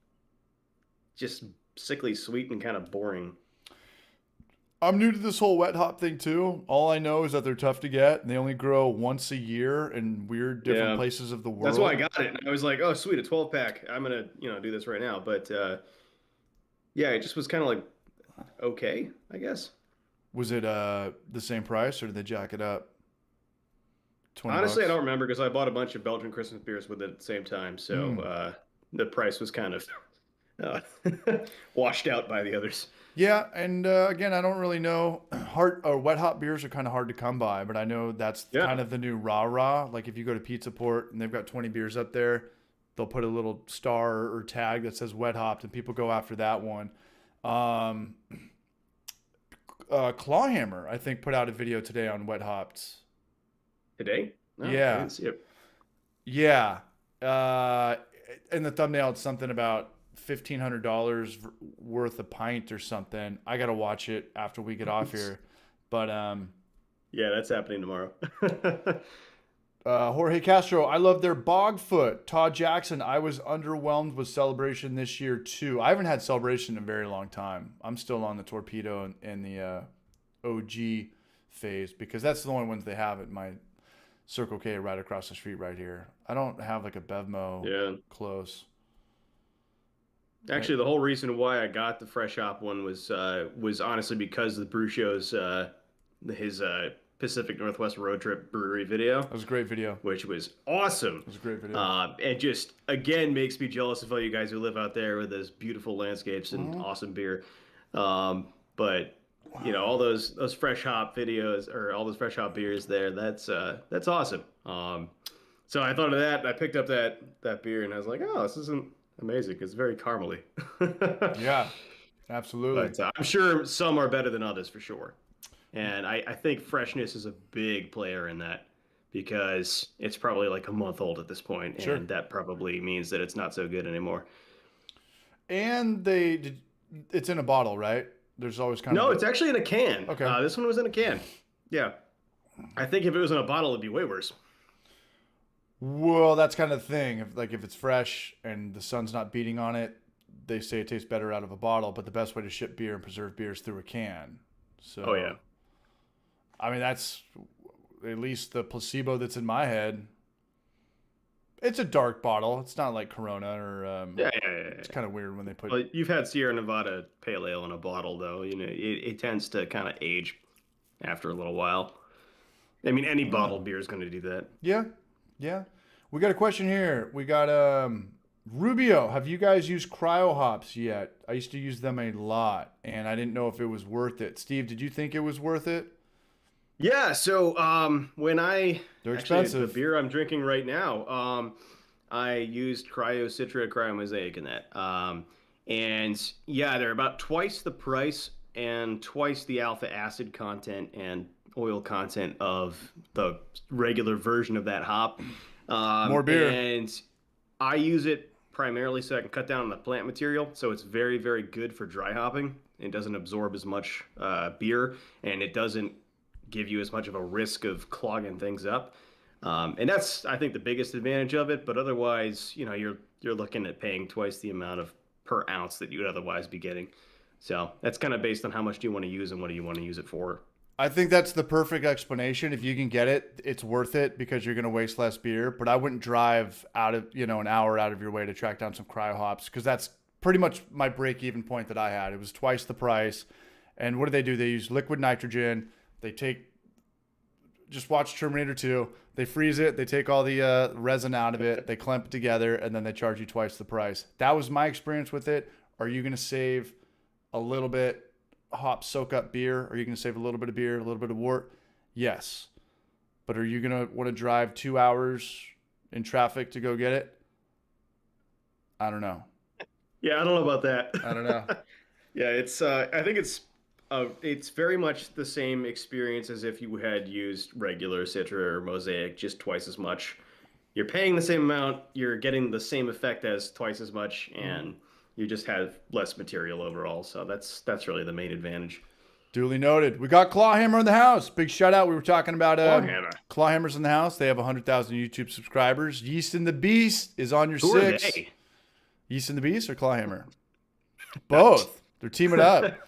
F: just sickly sweet and kind of boring.
A: I'm new to this whole wet hop thing too. All I know is that they're tough to get, and they only grow once a year in weird different places of the world.
F: That's why I got it. And I was like, oh, sweet, a 12 pack. I'm gonna, do this right now. But yeah, it just was kind of like okay, I guess.
A: Was it the same price, or did they jack it up?
F: Honestly, I don't remember because I bought a bunch of Belgian Christmas beers with it at the same time. So the price was kind of washed out by the others.
A: Yeah, and again, I don't really know. Wet hop beers are kind of hard to come by, but I know that's kind of the new rah-rah. Like if you go to Pizza Port and they've got 20 beers up there, they'll put a little star or tag that says wet hopped, and people go after that one. Clawhammer, I think, put out a video today on wet hopped.
F: Today? No,
A: Yeah.
F: I didn't see it.
A: Yeah. In the thumbnail, it's something about $1,500 worth a pint or something. I got to watch it after we get off here. But
F: yeah, that's happening tomorrow.
A: Jorge Castro, I love their Bogfoot. Todd Jackson, I was underwhelmed with Celebration this year too. I haven't had Celebration in a very long time. I'm still on the Torpedo and the OG phase because that's the only ones they have at my Circle K right across the street right here. I don't have like a Bevmo close.
F: Actually, the whole reason why I got the fresh hop one was honestly because of the Brew Show's his Pacific Northwest road trip brewery video.
A: That was a great video.
F: Which was awesome.
A: It was a great video.
F: And just again makes me jealous of all you guys who live out there with those beautiful landscapes and awesome beer. But all those fresh hop videos or all those fresh hop beers there, that's awesome. So I thought of that. And I picked up that beer and I was like, oh, this isn't amazing. It's very caramely.
A: Yeah, absolutely.
F: But I'm sure some are better than others for sure. And I think freshness is a big player in that because it's probably like a month old at this point, and that probably means that it's not so good anymore.
A: And it's in a bottle, right? There's always kind of...
F: No, it's actually in a can.
A: Okay.
F: This one was in a can. Yeah. I think if it was in a bottle, it'd be way worse.
A: Well, that's kind of the thing. If it's fresh and the sun's not beating on it, they say it tastes better out of a bottle, but the best way to ship beer and preserve beer is through a can. So,
F: oh, yeah.
A: I mean, that's at least the placebo that's in my head. It's a dark bottle. It's not like Corona or...
F: Yeah.
A: It's kind of weird when they put...
F: Well, you've had Sierra Nevada Pale Ale in a bottle, though. It tends to kind of age after a little while. I mean, any bottled beer is going to do that.
A: Yeah. We got a question here. We got Rubio. Have you guys used cryo hops yet? I used to use them a lot, and I didn't know if it was worth it. Steve, did you think it was worth it?
F: Yeah, so when
A: they're expensive.
F: The beer I'm drinking right now, I used Cryo Citra, Cryo Mosaic in that. And yeah, they're about twice the price and twice the alpha acid content and oil content of the regular version of that hop.
A: More beer.
F: And I use it primarily so I can cut down on the plant material. So it's very, very good for dry hopping. It doesn't absorb as much beer, and it doesn't give you as much of a risk of clogging things up. And that's, I think, the biggest advantage of it. But otherwise, you're looking at paying twice the amount of per ounce that you would otherwise be getting. So that's kind of based on how much do you want to use and what do you want to use it for.
A: I think that's the perfect explanation. If you can get it, it's worth it because you're going to waste less beer. But I wouldn't drive out of, an hour out of your way to track down some cryo hops because that's pretty much my break-even point that I had. It was twice the price. And what do? They use liquid nitrogen. They just watch Terminator 2. They freeze it. They take all the resin out of it. They clamp it together, and then they charge you twice the price. That was my experience with it. Are you going to save a little bit hop soak up beer? Are you going to save a little bit of beer, a little bit of wort? Yes. But are you going to want to drive 2 hours in traffic to go get it? I don't know.
F: Yeah, I don't know about that.
A: I don't know.
F: Yeah, it's. I think it's very much the same experience as if you had used regular Citra or Mosaic, just twice as much. You're paying the same amount, you're getting the same effect as twice as much, and you just have less material overall. So that's really the main advantage.
A: Duly noted. We got Clawhammer in the house. Big shout out. We were talking about
F: Clawhammer.
A: Clawhammer's in the house. They have 100,000 YouTube subscribers. Yeast and the Beast is on your
F: Who are
A: six.
F: they?
A: Yeast and the Beast or Clawhammer? Both. They're teaming up.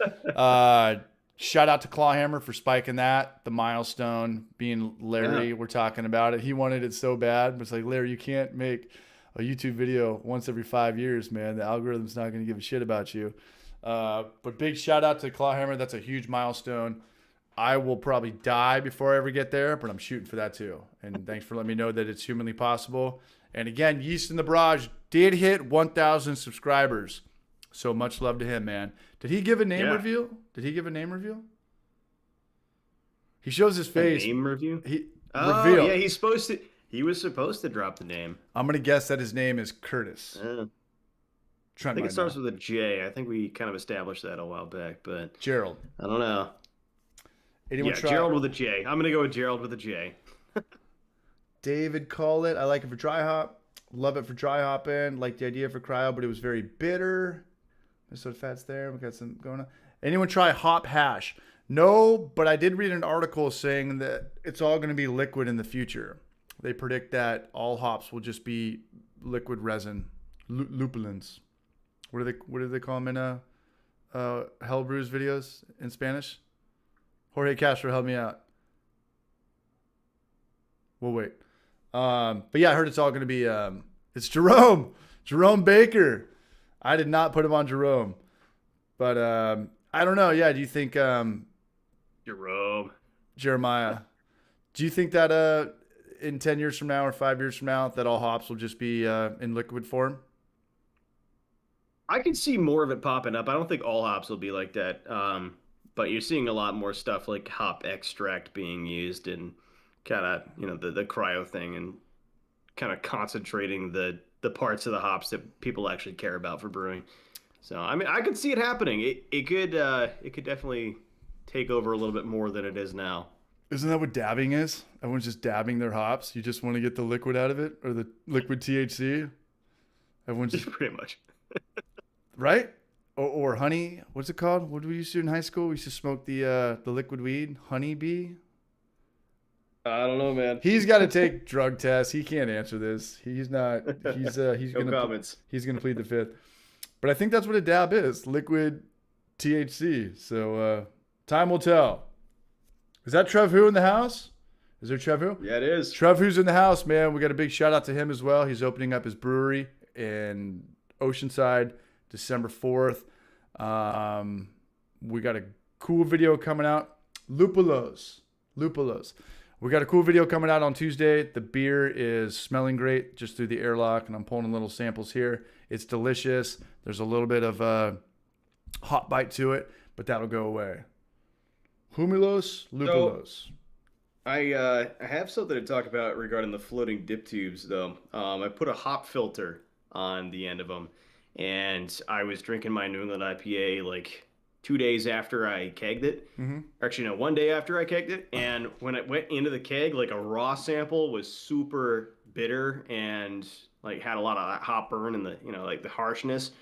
A: Shout out to Clawhammer for spiking that. The milestone being Larry.
F: Yeah.
A: We're talking about it. He wanted it so bad. But it's like, Larry, you can't make a YouTube video once every 5 years, man. The algorithm's not going to give a shit about you. But big shout out to Clawhammer. That's a huge milestone. I will probably die before I ever get there, but I'm shooting for that too. And thanks for letting me know that it's humanly possible. And again, Yeast in the Barrage did hit 1,000 subscribers. So much love to him, man. Did he give a name reveal? Did he give a name reveal? He shows his face.
F: A name review?
A: Reveal.
F: Yeah, he was supposed to drop the name.
A: I'm going to guess that his name is Curtis.
F: I think it starts with a J. I think we kind of established that a while back, but
A: Gerald.
F: I don't know.
A: Anyone try?
F: Gerald with a J. I'm going to go with Gerald with a J.
A: David called it. I like it for dry hop. Love it for dry hopping. Like the idea for cryo, but it was very bitter. There's fats there. We got some going on. Anyone try hop hash? No, but I did read an article saying that it's all going to be liquid in the future. They predict that all hops will just be liquid resin, lupulins. What do they call them in Hell Brews videos in Spanish? Jorge Castro, help me out. We'll wait. But yeah, I heard it's all going to be. It's Jerome Baker. I did not put him on Jerome, but I don't know. Yeah, do you think Jeremiah? Do you think that in 10 years from now or 5 years from now that all hops will just be in liquid form?
F: I can see more of it popping up. I don't think all hops will be like that, but you're seeing a lot more stuff like hop extract being used and kind of the cryo thing and kind of concentrating the parts of the hops that people actually care about for brewing. So I mean, I could see it happening. It could definitely take over a little bit more than it is now.
A: Isn't that what dabbing is? Everyone's just dabbing their hops. You just want to get the liquid out of it, or the liquid THC. Everyone's just
F: pretty much
A: right. Or honey. What's it called? What did we used to do in high school? We used to smoke the liquid weed, honey bee.
F: I don't know, man.
A: He's got to take drug tests. He can't answer this. He's not. He's
F: no
A: gonna
F: comments.
A: He's gonna plead the fifth. But I think that's what a dab is, liquid THC. So time will tell. Is that Trev Who in the house? Is there Trev Who?
F: Yeah, it is.
A: Trev Who's in the house, man. We got a big shout out to him as well. He's opening up his brewery in Oceanside, December 4th. We got a cool video coming out. Lupulos. We got a cool video coming out on Tuesday. The beer is smelling great just through the airlock, and I'm pulling little samples here. It's delicious. There's a little bit of a hot bite to it, but that'll go away. Humilos, lupulos.
F: So, I have something to talk about regarding the floating dip tubes, though. I put a hop filter on the end of them, and I was drinking my New England IPA like 2 days after I kegged it. Actually, no, 1 day after I kegged it. And when it went into the keg, like a raw sample was super bitter and like had a lot of hop burn and the like the harshness.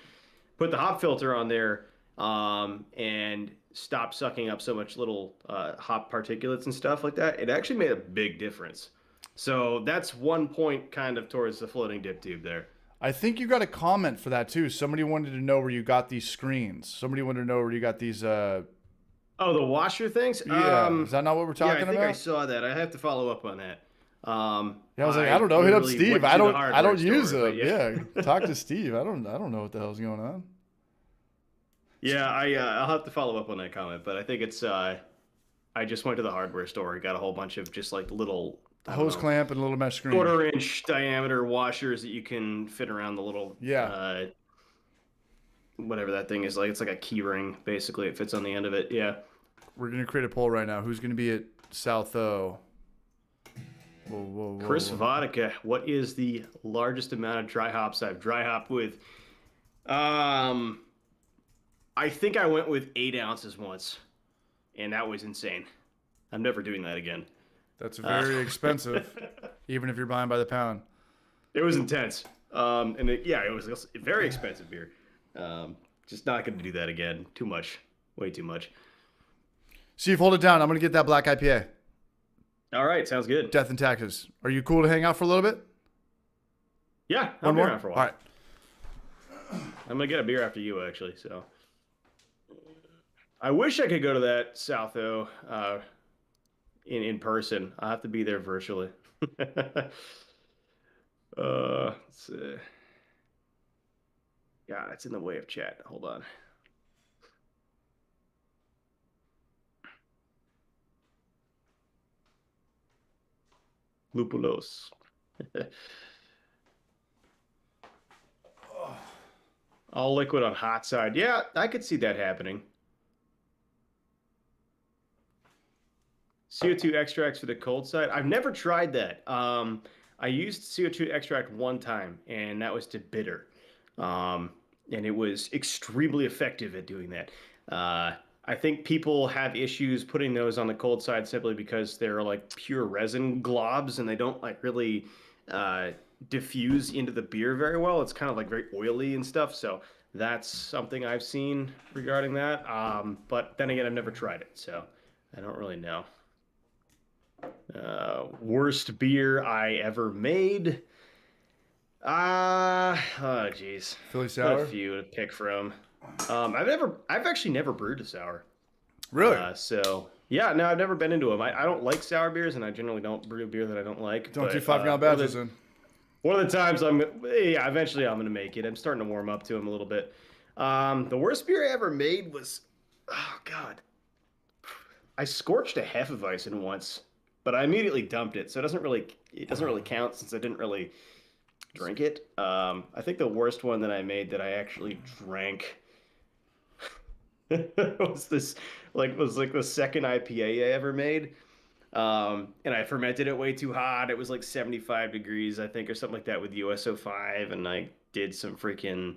F: Put the hop filter on there and stopped sucking up so much little hop particulates and stuff like that. It actually made a big difference. So that's 1 point kind of towards the floating dip tube there.
A: I think you got a comment for that too. Somebody wanted to know where you got these screens. Somebody wanted to know where you got these.
F: Oh, the washer things?
A: Yeah. Is that not what we're talking about?
F: I think I saw that. I have to follow up on that.
A: Yeah, I was like, I don't know. Hit up Steve. I don't use them.
F: Yeah.
A: Talk to Steve. I don't know what the hell's going on.
F: Yeah, I'll have to follow up on that comment, but I think it's I just went to the hardware store, got a whole bunch of just like little
A: hose clamp and a little mesh screen.
F: 1/4-inch diameter washers that you can fit around the little whatever that thing is, like it's like a key ring basically. It fits on the end of it. Yeah.
A: We're gonna create a poll right now. Who's gonna be at South O?
F: Chris Vodka, what is the largest amount of dry hops I've dry hopped with? I think I went with 8 ounces once, and that was insane. I'm never doing that again.
A: That's very expensive, even if you're buying by the pound.
F: It was intense. It was a very expensive beer. Just not going to do that again. Too much. Way too much.
A: Steve, hold it down. I'm going to get that black IPA.
F: All right, sounds good.
A: Death and Taxes. Are you cool to hang out for a little bit?
F: Yeah, I'll be around for a while.
A: All right.
F: I'm going to get a beer after you, actually. So I wish I could go to that South, though, in person. I'll have to be there virtually. Let's see. Yeah, it's in the way of chat. Hold on. Lupulos. All liquid on hot side. Yeah, I could see that happening. CO2 extracts for the cold side. I've never tried that. I used CO2 extract one time, and that was to bitter. And it was extremely effective at doing that. I think people have issues putting those on the cold side simply because they're like pure resin globs, and they don't like really diffuse into the beer very well. It's kind of like very oily and stuff. So that's something I've seen regarding that. But then again, I've never tried it, so I don't really know. Worst beer I ever made. Oh geez.
A: Philly sour.
F: A few to pick from. I've actually never brewed a sour.
A: Really?
F: So yeah, no, I've never been into them. I don't like sour beers, and I generally don't brew beer that I don't like.
A: Don't do 5 gallon batches in.
F: One of the times eventually I'm gonna make it. I'm starting to warm up to them a little bit. The worst beer I ever made was, oh god, I scorched a Hefeweizen once, but I immediately dumped it, so it doesn't really count since I didn't really drink it. I think the worst one that I made that I actually drank was the second IPA I ever made. And I fermented it way too hot. It was like 75 degrees, I think, or something like that with USO5. And I did some freaking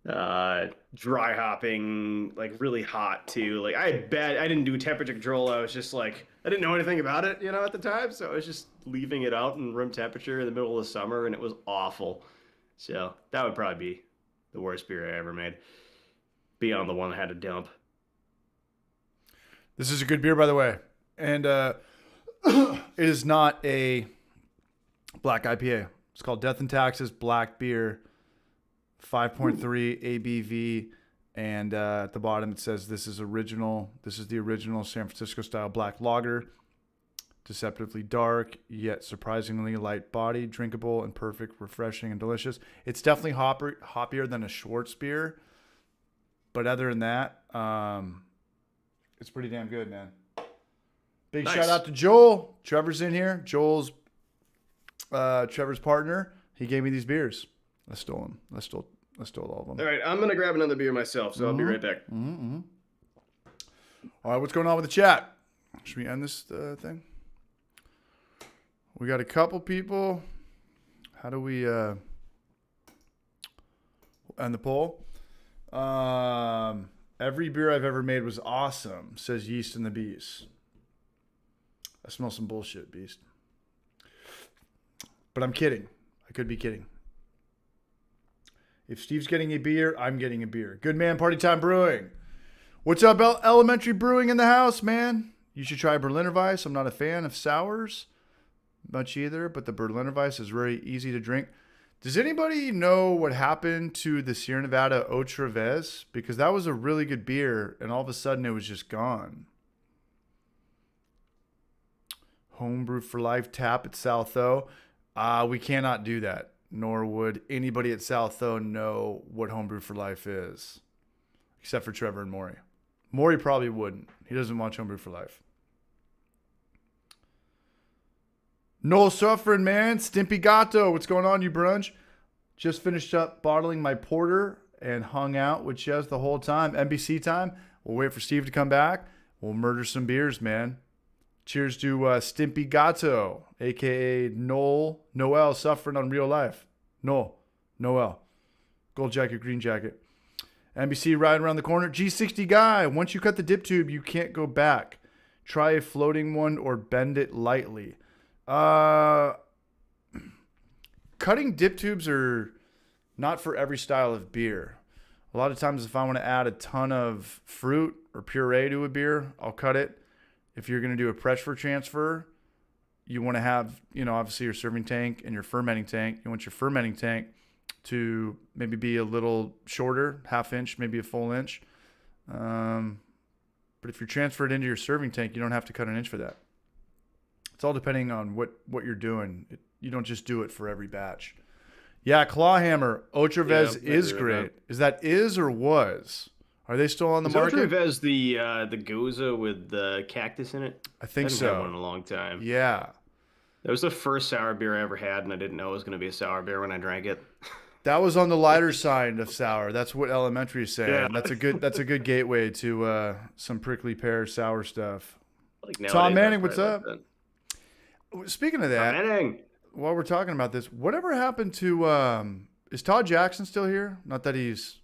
F: dry hopping, like really hot too. Like I didn't do temperature control. I was just like, I didn't know anything about it, at the time. So I was just leaving it out in room temperature in the middle of the summer, and it was awful. So that would probably be the worst beer I ever made. Beyond the one I had to dump.
A: This is a good beer, by the way. And it is not a black IPA. It's called Death and Taxes Black Beer, 5.3 ABV. And at the bottom it says this is the original San Francisco style black lager. Deceptively dark, yet surprisingly light body, drinkable and perfect, refreshing and delicious. It's definitely hoppier than a Schwartz beer. But other than that, it's pretty damn good, man. Big
F: Nice.
A: shout out to Joel. Trevor's in here. Joel's Trevor's partner. He gave me these beers. I stole them. I stole all of them.
F: All right, I'm going to grab another beer myself, so I'll be right back.
A: Mm-hmm. All right, what's going on with the chat? Should we end this thing? We got a couple people. How do we end the poll? Every beer I've ever made was awesome, says Yeast and the Beast. I smell some bullshit, Beast. But I'm kidding. I could be kidding. If Steve's getting a beer, I'm getting a beer. Good man, Party Time Brewing. What's up, Elementary Brewing in the house, man? You should try Berliner Weiss. I'm not a fan of sours much either, but the Berliner Weiss is very easy to drink. Does anybody know what happened to the Sierra Nevada Eau Traverse? Because that was a really good beer, and all of a sudden it was just gone. Homebrew for Life tap at South O. We cannot do that, nor would anybody at South O know what Homebrew for Life is, except for Trevor and Maury. Maury probably wouldn't. He doesn't watch Homebrew for Life. No suffering, man. Stimpy Gato. What's going on, you brunch? Just finished up bottling my porter and hung out with Ches the whole time. NBC time. We'll wait for Steve to come back. We'll murder some beers, man. Cheers to Stimpy Gato, a.k.a. Noel suffering on real life. Noel. Gold jacket, green jacket. NBC right around the corner. G60 guy. Once you cut the dip tube, you can't go back. Try a floating one or bend it lightly. Cutting dip tubes are not for every style of beer. A lot of times if I want to add a ton of fruit or puree to a beer, I'll cut it. If you're going to do a pressure transfer, you want to have, obviously your serving tank and your fermenting tank. You want your fermenting tank to maybe be a little shorter, half inch, maybe a full inch. But if you transfer it into your serving tank, you don't have to cut an inch for that. It's all depending on what you're doing. You don't just do it for every batch. Yeah, Clawhammer, Otravez is great. Is that is or was? Are they still on the market?
F: Otravez the Goza with the cactus in it?
A: I think
F: haven't
A: so.
F: had one in a long time.
A: Yeah.
F: That was the first sour beer I ever had, and I didn't know it was going to be a sour beer when I drank it.
A: That was on the lighter side of sour. That's what Elementary is saying.
F: Yeah.
A: That's a good gateway to some prickly pear sour stuff.
F: Like
A: Tom
F: nowadays,
A: Manning,
F: I
A: what's
F: probably
A: up?
F: like that.
A: Speaking of that,
F: Manning.
A: while we're talking about this, whatever happened to is Todd Jackson still here? Not that he's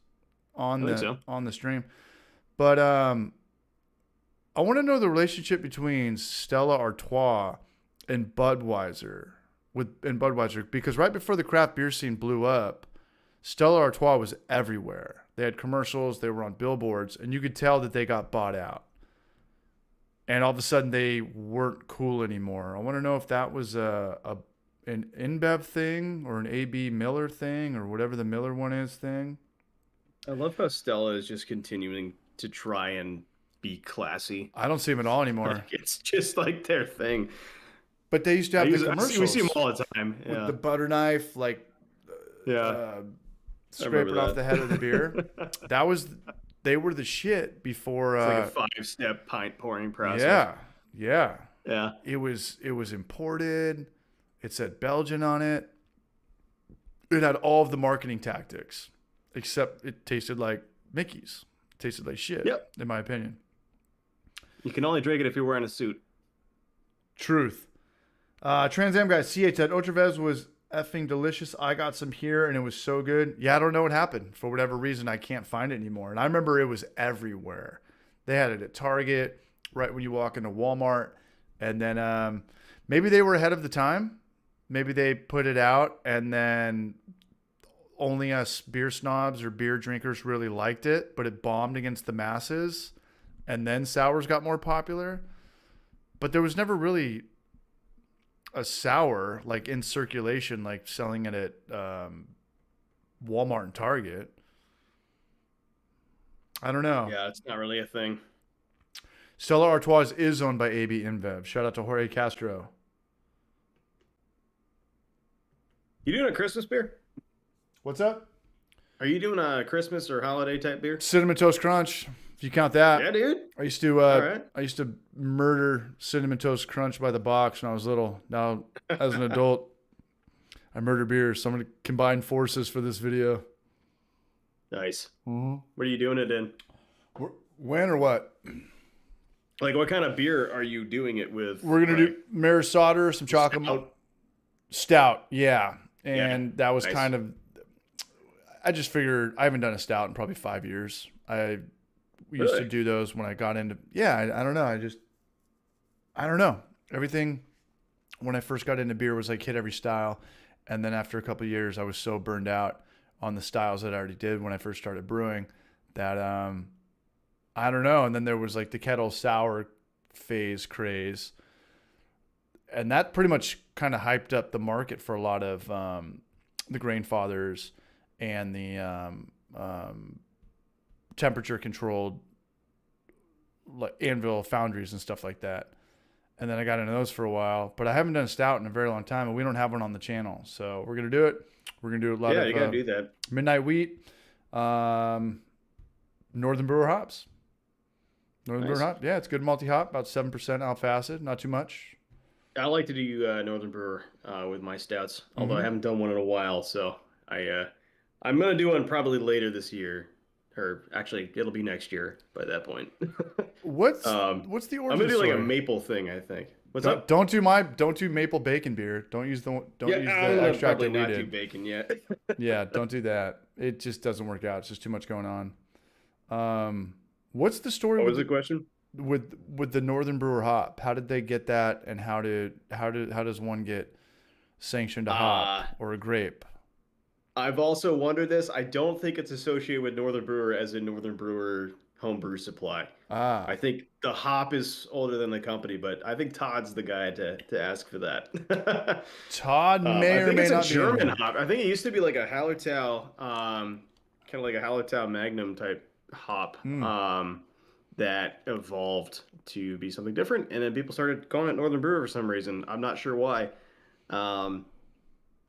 A: on the stream, but I want to know the relationship between Stella Artois and Budweiser because right before the craft beer scene blew up, Stella Artois was everywhere. They had commercials, they were on billboards, and you could tell that they got bought out. And all of a sudden they weren't cool anymore. I want to know if that was an InBev thing or an AB Miller thing or whatever the Miller one is thing.
F: I love how Stella is just continuing to try and be classy.
A: I don't see them at all anymore.
F: Like, it's just like their thing.
A: But they used to have the commercials.
F: We see them all the time. Yeah.
A: With the butter knife, scrape it off the head of the beer. They were the shit before.
F: It's like a 5-step pint pouring process.
A: Yeah.
F: Yeah.
A: It was imported. It said Belgian on it. It had all of the marketing tactics, except it tasted like Mickey's. It tasted like shit, in my opinion.
F: You can only drink it if you're wearing a suit.
A: Truth. Trans Am guy, CH, that Otravez was effing delicious. I got some here and it was so good. Yeah, I don't know what happened. For whatever reason, I can't find it anymore. And I remember it was everywhere. They had it at Target, right when you walk into Walmart. And then maybe they were ahead of the time. Maybe they put it out and then only us beer snobs or beer drinkers really liked it, but it bombed against the masses. And then sours got more popular. But there was never really a sour like in circulation, like selling it at Walmart and Target. I don't know.
F: Yeah, it's not really a thing.
A: Stella Artois is owned by AB InBev. Shout out to Jorge Castro.
F: You doing a Christmas beer?
A: What's up?
F: Are you doing a Christmas or holiday type beer?
A: Cinnamon Toast Crunch. If you count that.
F: Yeah, dude.
A: I used to
F: right.
A: I used to murder Cinnamon Toast Crunch by the box when I was little. Now, as an adult, I murder beers. So I'm going to combine forces for this video.
F: Nice.
A: Mm-hmm.
F: What are you doing it in?
A: When or what?
F: Like, what kind of beer are you doing it with?
A: We're going to do Maris Sauter, some chocolate. Stout, yeah. And that was
F: nice.
A: kind of, I just figured, I haven't done a stout in probably 5 years. We used to do those when I got into, I don't know. I don't know. Everything, when I first got into beer, was like hit every style. And then after a couple of years, I was so burned out on the styles that I already did when I first started brewing that, I don't know. And then there was like the kettle sour phase craze. And that pretty much kind of hyped up the market for a lot of the grain fathers and the temperature controlled like anvil foundries and stuff like that. And then I got into those for a while, but I haven't done a stout in a very long time, and we don't have one on the channel. So we're going to do it. We're going to do a lot of
F: you got to do that.
A: Midnight Wheat, Northern Brewer hops. Northern Brewer hop. Yeah, it's good multi-hop, about 7% alpha acid, not too much.
F: I like to do Northern Brewer with my stouts, although I haven't done one in a while. So I'm going to do one probably later this year. Or actually, it'll be next year by that point.
A: What's the origin
F: I'm gonna do like
A: story?
F: a maple thing, I think. What's
A: don't,
F: up?
A: Don't do maple bacon beer. Don't use the
F: I'm
A: extract
F: probably
A: that we
F: not do
A: did.
F: bacon yet.
A: Yeah, don't do that. It just doesn't work out. It's just too much going on. What's the story?
F: What was the question?
A: With the Northern Brewer hop? How did they get that, and how does one get sanctioned a hop or a grape?
F: I've also wondered this. I don't think it's associated with Northern Brewer as a Northern Brewer homebrew supply. I think the hop is older than the company, but I think Todd's the guy to ask for that.
A: Todd may or may not be.
F: I think it's a German hop. I think it used to be like a Hallertau, kind of like a Hallertau Magnum type hop that evolved to be something different, and then people started calling it Northern Brewer for some reason. I'm not sure why. I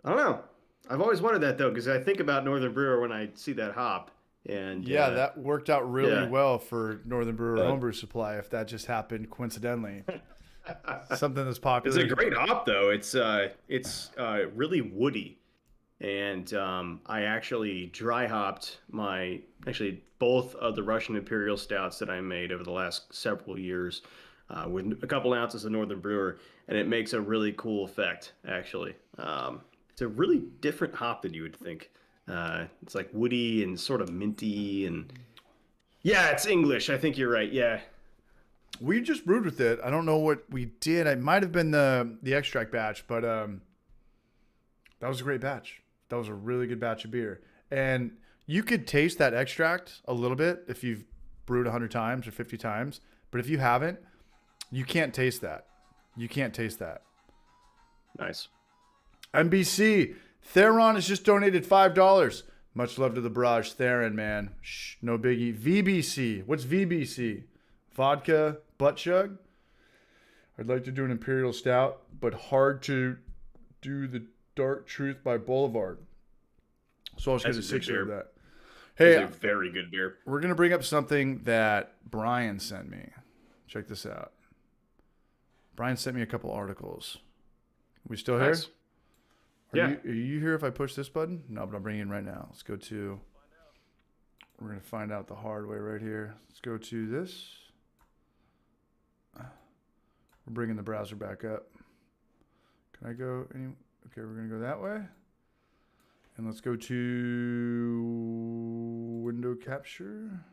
F: don't know. I've always wondered that though, because I think about Northern Brewer when I see that hop. And
A: yeah, that worked out really well for Northern Brewer homebrew supply. If that just happened coincidentally, something that's popular.
F: It's a great hop though. It's really woody, and I actually dry hopped both of the Russian Imperial Stouts that I made over the last several years with a couple ounces of Northern Brewer, and it makes a really cool effect. Actually, it's a really different hop than you would think. It's like woody and sort of minty, and yeah, it's English. I think you're right. Yeah,
A: we just brewed with it. I don't know what we did. It might have been the extract batch, but that was a great batch. That was a really good batch of beer, and you could taste that extract a little bit if you've brewed 100 times or 50 times. But if you haven't, you can't taste that. You can't taste that.
F: Nice.
A: NBC. Theron has just donated $5. Much love to the barrage, Theron, man. Shh, no biggie. VBC. What's VBC? Vodka butt chug? I'd like to do an Imperial Stout, but hard to do the Dark Truth by Boulevard. So I'll just get a 6 of that. Hey,
F: it's a very good beer.
A: We're going to bring up something that Brian sent me. Check this out. Brian sent me a couple articles. We still here?
F: Nice.
A: Are you here if I push this button? No, but I'm bringing it in right now. Let's go to... We're going to find out the hard way right here. Let's go to this. We're bringing the browser back up. Can I go any... Okay, we're going to go that way. And let's go to window capture.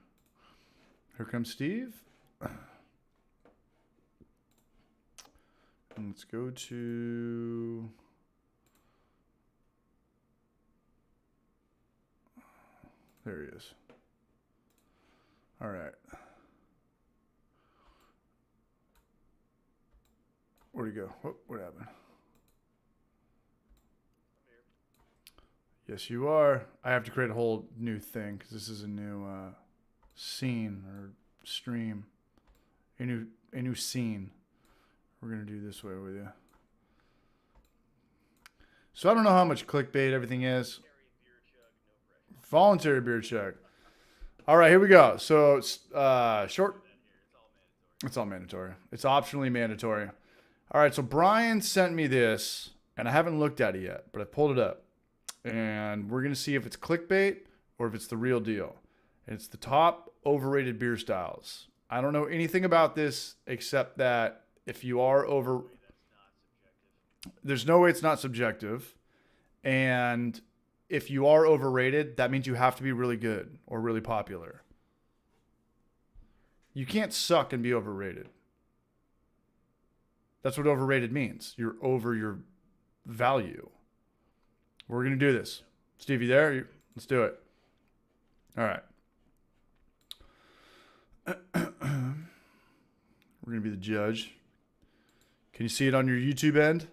A: Here comes Steve. And let's go to... There he is. All right. Where'd he go? What happened? Yes, you are. I have to create a whole new thing because this is a new scene or stream. A new scene. We're going to do this way with you. So I don't know how much clickbait everything is. Voluntary beer chug. All right, here we go. So short. It's all mandatory. It's optionally mandatory. All right, so Brian sent me this, and I haven't looked at it yet, but I pulled it up. And we're going to see if it's clickbait or if it's the real deal. And it's the top overrated beer styles. I don't know anything about this except that if you are over... There's no way it's not subjective. And if you are overrated, that means you have to be really good or really popular. You can't suck and be overrated. That's what overrated means. You're over your value. We're going to do this. Steve, you there? Let's do it. All right. We're going to be the judge. Can you see it on your YouTube end?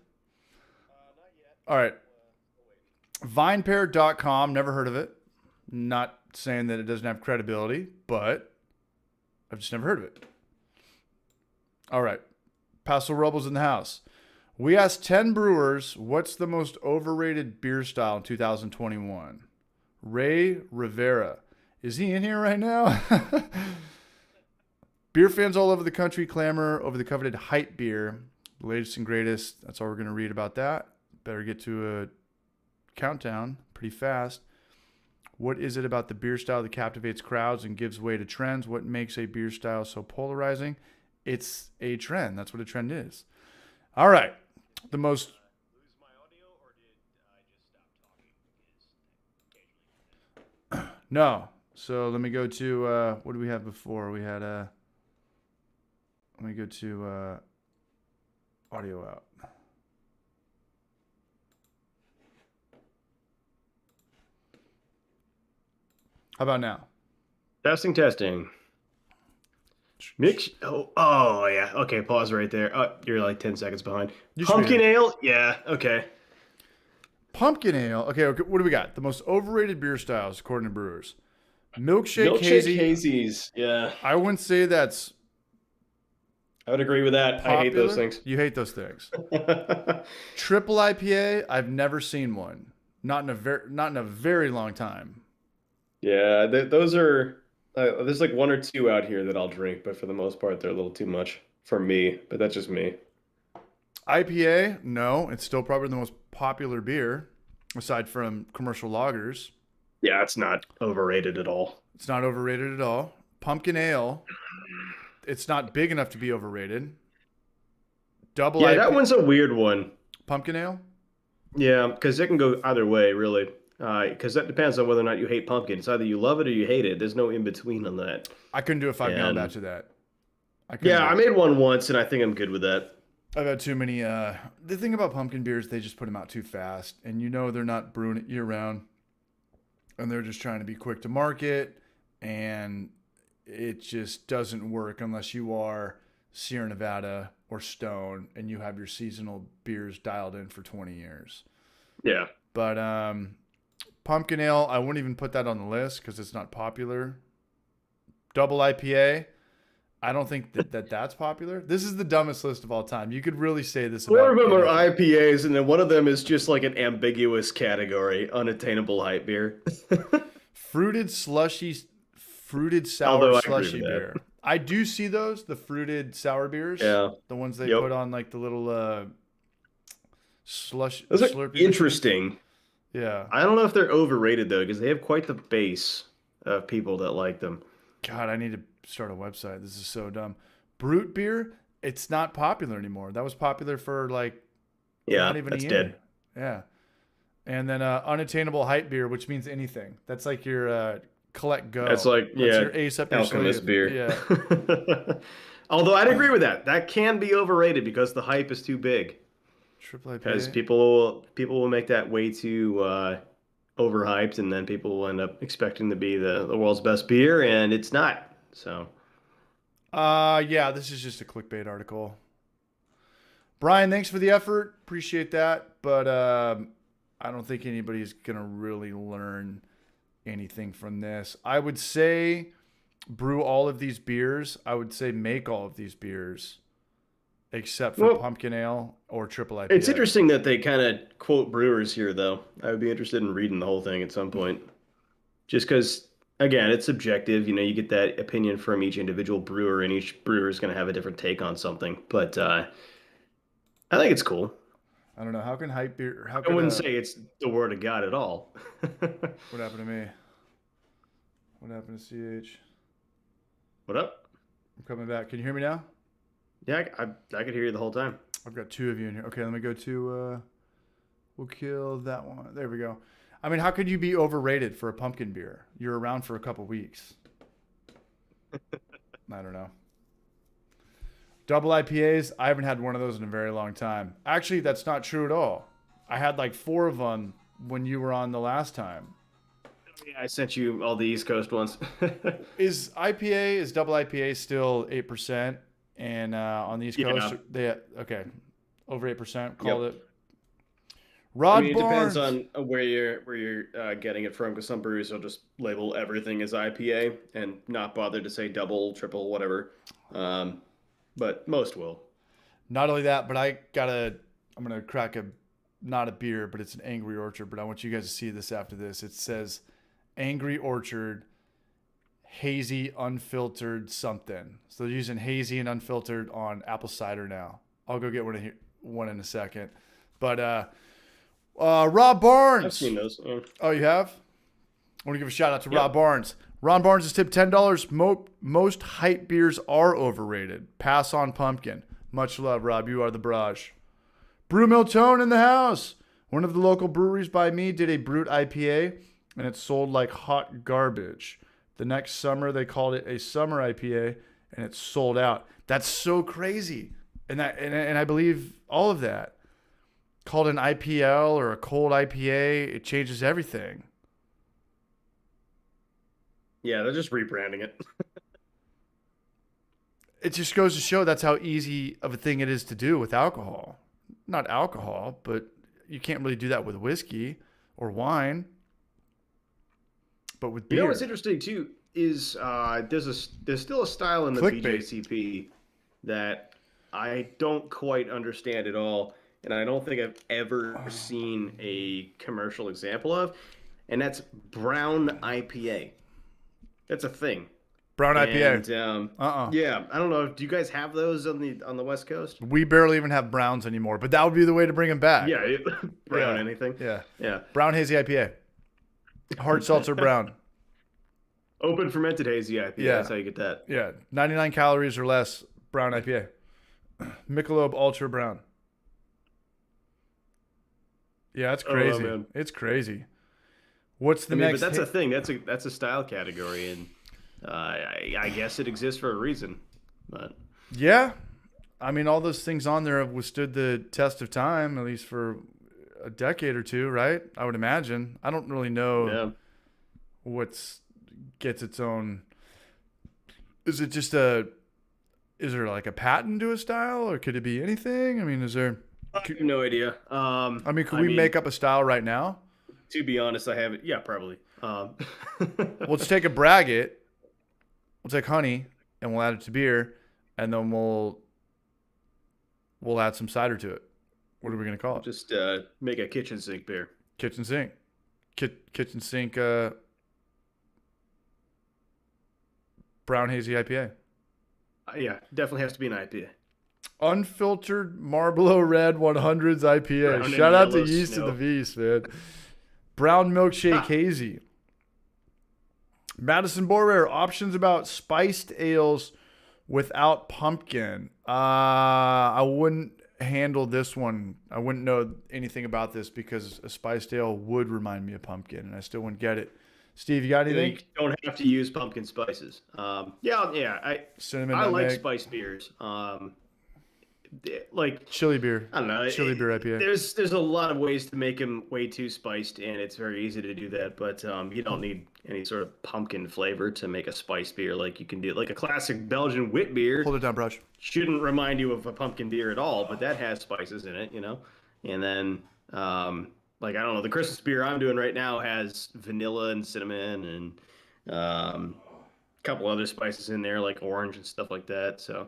E: Not yet.
A: All right. Vinepair.com. Never heard of it. Not saying that it doesn't have credibility, but I've just never heard of it. All right. Paso Robles in the house. We asked 10 brewers, what's the most overrated beer style in 2021? Ray Rivera. Is he in here right now? Beer fans all over the country clamor over the coveted hype beer. The latest and greatest. That's all we're going to read about that. Better get to a countdown pretty fast. What is it about the beer style that captivates crowds and gives way to trends? What makes a beer style so polarizing? It's a trend. That's what a trend is. All right. The most...
E: Lose my audio, or did I just stop talking?
A: No. So let me go to what do we have before? We had let me go to audio out. How about now?
F: Testing. Mix. Oh yeah. Okay, pause right there. You're like 10 seconds behind. Pumpkin ale? Yeah, okay.
A: Pumpkin ale. Okay, what do we got? The most overrated beer styles according to brewers. Milkshake hazy.
F: hazies. Yeah.
A: I wouldn't say that's
F: I would agree with that.
A: popular.
F: I hate those things.
A: You hate those things. Triple IPA, I've never seen one. Not in a very long time.
F: Yeah, those are there's like one or two out here that I'll drink, but for the most part they're a little too much for me, but that's just me.
A: IPA, no, it's still probably the most popular beer aside from commercial lagers.
F: Yeah, it's not overrated at all.
A: It's not overrated at all. Pumpkin ale, it's not big enough to be overrated. Double IPA.
F: That one's a weird one.
A: Pumpkin ale?
F: Yeah, because it can go either way, really. Because that depends on whether or not you hate pumpkin. It's either you love it or you hate it. There's no in between on that.
A: I couldn't do a 5-gallon batch of that.
F: I made one once, and I think I'm good with that.
A: I've had too many. The thing about pumpkin beers, they just put them out too fast, and they're not brewing it year round, and they're just trying to be quick to market, and it just doesn't work unless you are Sierra Nevada or Stone and you have your seasonal beers dialed in for 20 years.
F: Yeah.
A: But pumpkin ale, I wouldn't even put that on the list because it's not popular. Double IPA, I don't think that's popular. This is the dumbest list of all time. You could really say this about
F: 4 of them are IPAs, and then one of them is just like an ambiguous category, unattainable hype beer.
A: Fruited sour slushy beer. I do see those, the fruited sour beers.
F: Yeah.
A: The ones they put on like the little slush.
F: Those are
A: Slurpee
F: interesting.
A: Yeah.
F: I don't know if they're overrated, though, because they have quite the base of people that like them.
A: God, I need to start a website. This is so dumb. Brute beer, it's not popular anymore. That was popular for like not even a year.
F: Dead.
A: Yeah. And then unattainable hype beer, which means anything. That's like your collect go.
F: That's like,
A: your ace up your
F: Alchemist
A: sleeve.
F: beer.
A: Yeah.
F: Although I'd agree with that. That can be overrated because the hype is too big.
A: Triple IPA.
F: Because people will make that way too overhyped, and then people will end up expecting to be the world's best beer, and it's not. So.
A: Yeah, this is just a clickbait article. Brian, thanks for the effort. Appreciate that. But I don't think anybody's going to really learn anything from this. I would say brew all of these beers. I would say make all of these beers except for pumpkin ale or triple IPA.
F: It's interesting that they kind of quote brewers here, though. I would be interested in reading the whole thing at some point. Just because, again, it's subjective. You get that opinion from each individual brewer, and each brewer is going to have a different take on something. But I think it's cool.
A: I don't know. How can hype beer...
F: I wouldn't say it's the word of God at all.
A: What happened to me? What happened to CH?
F: What up?
A: I'm coming back. Can you hear me now?
F: Yeah, I could hear you the whole time.
A: I've got 2 of you in here. Okay, let me go to... we'll kill that one. There we go. I mean, how could you be overrated for a pumpkin beer? You're around for a couple weeks. I don't know. Double IPAs, I haven't had one of those in a very long time. Actually, that's not true at all. I had like 4 of them when you were on the last time.
F: Yeah, I sent you all the East Coast ones.
A: Is double IPA still 8%? And on the East Coast, okay, over 8%. Called it. RonBarnes.
F: It depends on where you're getting it from, because some breweries will just label everything as IPA and not bother to say double, triple, whatever. But most will.
A: Not only that, but I'm gonna crack not a beer, but it's an Angry Orchard. But I want you guys to see this after this. It says Angry Orchard, hazy, unfiltered something. So they're using hazy and unfiltered on apple cider now. I'll go get one in a second. But RonBarnes.
F: I've seen those. Yeah.
A: Oh, you have? I want to give a shout out to RonBarnes. RonBarnes is tipped $10. Most hype beers are overrated. Pass on pumpkin. Much love, Rob. You are the Braj. Brew Mill Tone in the house. One of the local breweries by me did a Brute IPA. and it sold like hot garbage. The next summer, they called it a summer IPA, and it sold out. That's so crazy. And I believe all of that. Called an IPL or a cold IPA, it changes everything.
F: Yeah, they're just rebranding it.
A: It just goes to show that's how easy of a thing it is to do with alcohol. Not alcohol, but you can't really do that with whiskey or wine. But with beer.
F: You know what's interesting too is there's still a style in the
A: Clickbait.
F: BJCP that I don't quite understand at all, and I don't think I've ever seen a commercial example of, and that's brown IPA. That's a thing.
A: Brown IPA.
F: And, yeah, I don't know. Do you guys have those on the West Coast?
A: We barely even have browns anymore, but that would be the way to bring them back.
F: Yeah, brown
A: Yeah.
F: anything.
A: Yeah. Brown hazy IPA. Hard seltzer brown.
F: Open fermented hazy IPA.
A: Yeah.
F: That's how you get that.
A: Yeah. 99 calories or less brown IPA. Michelob Ultra Brown. Yeah, it's crazy.
F: man.
A: It's crazy. What's the
F: I mean,
A: next?
F: but that's a thing. That's a style category, and I guess it exists for a reason. But
A: Yeah. I mean, all those things on there have withstood the test of time, at least for a decade or two, right? I would imagine. I don't really know what's gets its own. Is it just is there like a patent to a style, or could it be anything? I mean, is there?
F: I have no idea.
A: Could we make up a style right now?
F: To be honest, I haven't. Yeah, probably.
A: Let's take a braggot. We'll take honey and we'll add it to beer, and then we'll add some cider to it. What are we gonna call it?
F: Just make a kitchen sink beer.
A: Kitchen sink. Kitchen sink. Brown hazy IPA.
F: Yeah, definitely has to be an IPA.
A: Unfiltered Marlboro Red 100s IPA.
F: Brown
A: Shout
F: and
A: out to
F: yellow
A: Yeast
F: snow.
A: and the Beast, man. Brown milkshake hazy. Madison Borer, options about spiced ales without pumpkin. I wouldn't handle this one. I wouldn't know anything about this because a spiced ale would remind me of pumpkin, and I still wouldn't get it. Steve, you got anything?
F: You don't have to use pumpkin spices.
A: Cinnamon,
F: I like
A: nutmeg.
F: spiced beers. Like
A: Chili beer.
F: I don't know.
A: Chili beer IPA.
F: There's a lot of ways to make them way too spiced, and it's very easy to do that. But you don't need any sort of pumpkin flavor to make a spiced beer like you can do. Like a classic Belgian wit beer
A: Hold it down, brush.
F: shouldn't remind you of a pumpkin beer at all, but that has spices in it, And then like I don't know, the Christmas beer I'm doing right now has vanilla and cinnamon and a couple other spices in there like orange and stuff like that. So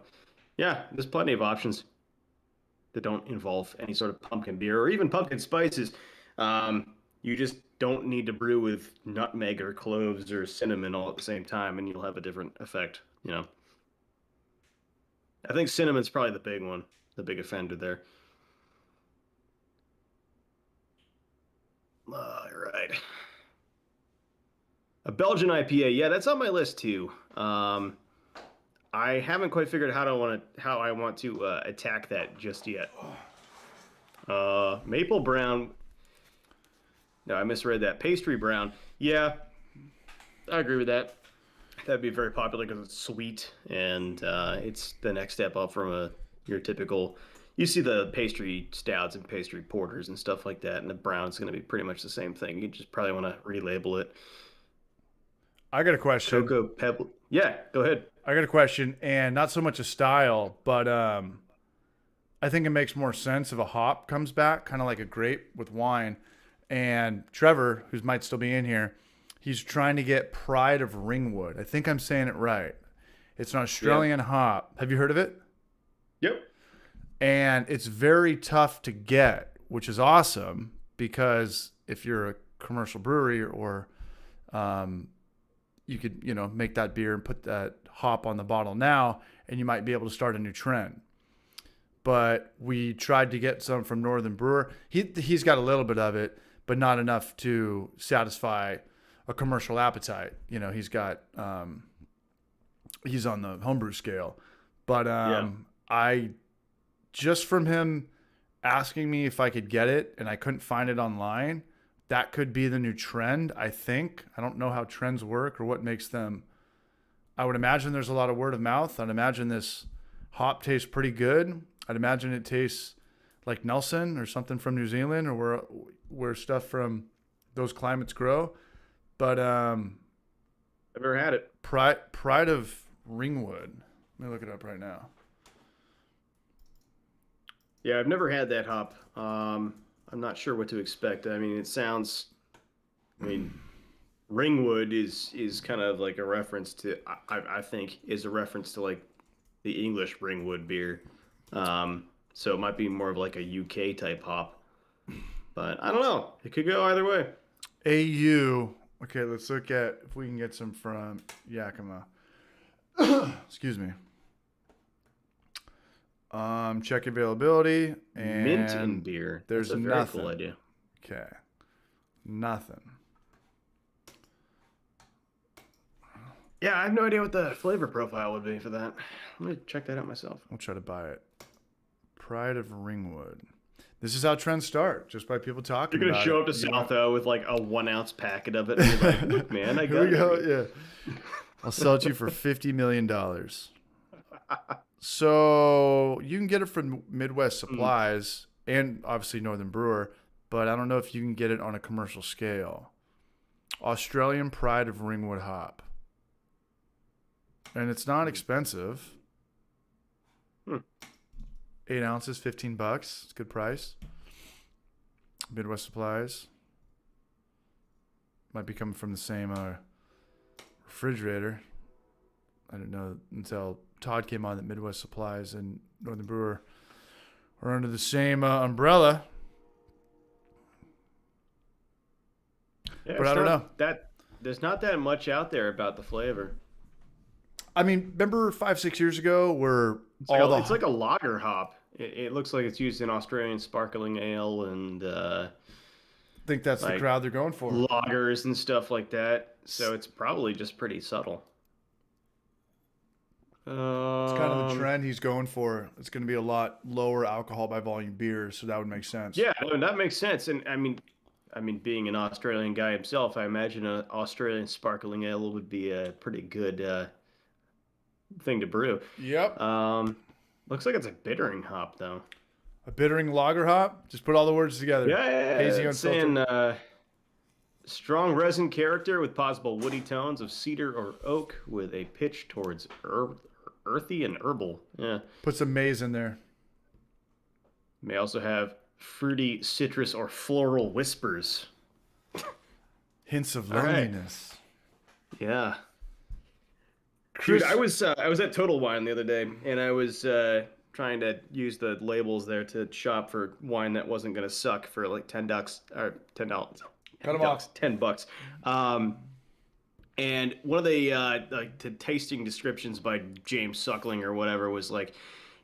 F: yeah, there's plenty of options that don't involve any sort of pumpkin beer or even pumpkin spices. You just don't need to brew with nutmeg or cloves or cinnamon all at the same time, and you'll have a different effect, I think cinnamon's probably the big one, the big offender there. All right. A Belgian IPA. Yeah, that's on my list too. I haven't quite figured out how I want to attack that just yet. Maple brown. No, I misread that. Pastry brown. Yeah, I agree with that. That'd be very popular because it's sweet and it's the next step up from your typical. You see the pastry stouts and pastry porters and stuff like that, and the brown's going to be pretty much the same thing. You just probably want to relabel it.
A: I got a question.
F: Cocoa pebble. Yeah, go ahead.
A: I got a question, and not so much a style, but I think it makes more sense if a hop comes back, kind of like a grape with wine. And Trevor, who might still be in here, he's trying to get Pride of Ringwood. I think I'm saying it right. It's an Australian hop. Have you heard of it?
F: Yep.
A: And it's very tough to get, which is awesome because if you're a commercial brewery or you could, make that beer and put that hop on the bottle now, and you might be able to start a new trend. But we tried to get some from Northern Brewer. He's got a little bit of it, but not enough to satisfy a commercial appetite. He's got he's on the homebrew scale. But I just from him asking me if I could get it, and I couldn't find it online, that could be the new trend, I think. I don't know how trends work or what makes them. I would imagine there's a lot of word of mouth. I'd imagine this hop tastes pretty good. I'd imagine it tastes like Nelson or something from New Zealand or where stuff from those climates grow. But
F: I've never had it.
A: Pride of Ringwood. Let me look it up right now.
F: Yeah, I've never had that hop. I'm not sure what to expect. I mean, it sounds. I mean, Ringwood is kind of like a reference to. I think is a reference to like the English Ringwood beer. So it might be more of like a UK type hop. But I don't know. It could go either way.
A: AU. Okay, let's look at if we can get some from Yakima. Excuse me. Check availability and
F: Mint in beer.
A: There's
F: That's a very
A: nothing.
F: cool idea.
A: Okay. Nothing.
F: Yeah, I have no idea what the flavor profile would be for that. Let me check that out myself.
A: I'll try to buy it. Pride of Ringwood. This is how trends start, just by people talking
F: You're gonna
A: about
F: show
A: it.
F: up to South O with like a 1 ounce packet of it. And you're like, look, man, I
A: Here we
F: got
A: go.
F: it.
A: Yeah. I'll sell it to you for $50 million. So you can get it from Midwest Supplies and obviously Northern Brewer, but I don't know if you can get it on a commercial scale. Australian Pride of Ringwood hop. And it's not expensive. 8 ounces, $15. It's a good price. Midwest Supplies. Might be coming from the same refrigerator. I didn't know until Todd came on that Midwest Supplies and Northern Brewer are under the same umbrella.
F: Yeah,
A: But I don't know.
F: There's not that much out there about the flavor.
A: I mean, remember 5-6 years ago where
F: It's like a lager hop. It looks like it's used in Australian sparkling ale and
A: I think that's the
F: like
A: crowd they're going for.
F: lagers and stuff like that. So it's probably just pretty subtle.
A: It's kind of the trend he's going for. It's going to be a lot lower alcohol by volume beers, so that would make sense.
F: Yeah, I mean, that makes sense. And I mean, being an Australian guy himself, I imagine an Australian sparkling ale would be a pretty good thing to brew.
A: Yep.
F: Looks like it's a bittering hop though.
A: A bittering lager hop? Just put all the words together.
F: Yeah.
A: Hazy
F: It's
A: unfiltered.
F: saying strong resin character with possible woody tones of cedar or oak with a pitch towards earthy and herbal. Yeah.
A: Put some maize in there.
F: May also have fruity, citrus, or floral whispers.
A: Hints of
F: All right.
A: loneliness.
F: Yeah.
A: Chris,
F: Dude, I was at Total Wine the other day, and I was trying to use the labels there to shop for wine that wasn't gonna suck for like $10 or $10.
A: Cut 'em off.
F: $10. And one of the tasting descriptions by James Suckling or whatever was like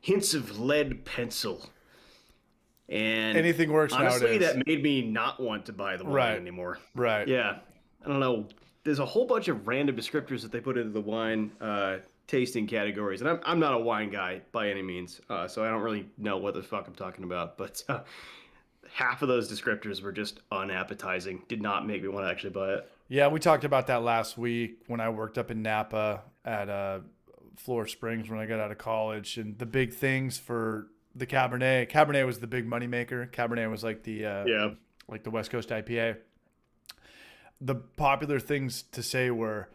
F: hints of lead pencil. And
A: anything works
F: honestly,
A: nowadays.
F: that made me not want to buy the wine
A: Right.
F: anymore.
A: Right.
F: Yeah, I don't know. There's a whole bunch of random descriptors that they put into the wine tasting categories, and I'm not a wine guy by any means, so I don't really know what the fuck I'm talking about. But half of those descriptors were just unappetizing. Did not make me want to actually buy it.
A: Yeah, we talked about that last week when I worked up in Napa at Florida Springs when I got out of college, and the big things for the Cabernet. Cabernet was the big moneymaker. Cabernet was like the like the West Coast IPA. The popular things to say were,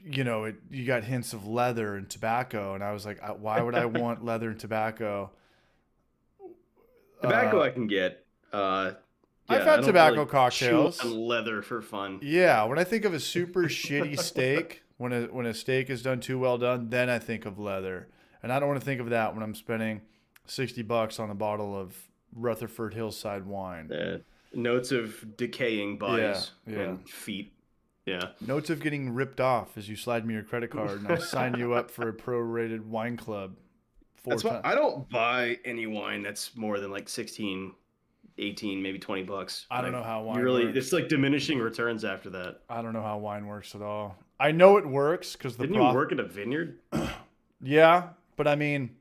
A: you know, you got hints of leather and tobacco, and I was like, why would I want leather and tobacco?
F: Tobacco I can get.
A: I've had tobacco cocktails.
F: Chew on leather for fun.
A: Yeah, when I think of a super shitty steak, when a steak is done too well done, then I think of leather. And I don't want to think of that when I'm spending $60 on a bottle of Rutherford Hillside wine.
F: Notes of decaying bodies
A: Yeah.
F: and feet. Yeah.
A: Notes of getting ripped off as you slide me your credit card and I sign you up for a prorated wine club.
F: That's why I don't buy any wine that's more than like 16, 18, maybe $20.
A: I don't know how wine
F: It's
A: works.
F: like diminishing returns after that.
A: I don't know how wine works at all. I know it works because
F: Didn't you work at a vineyard?
A: Yeah, but I mean,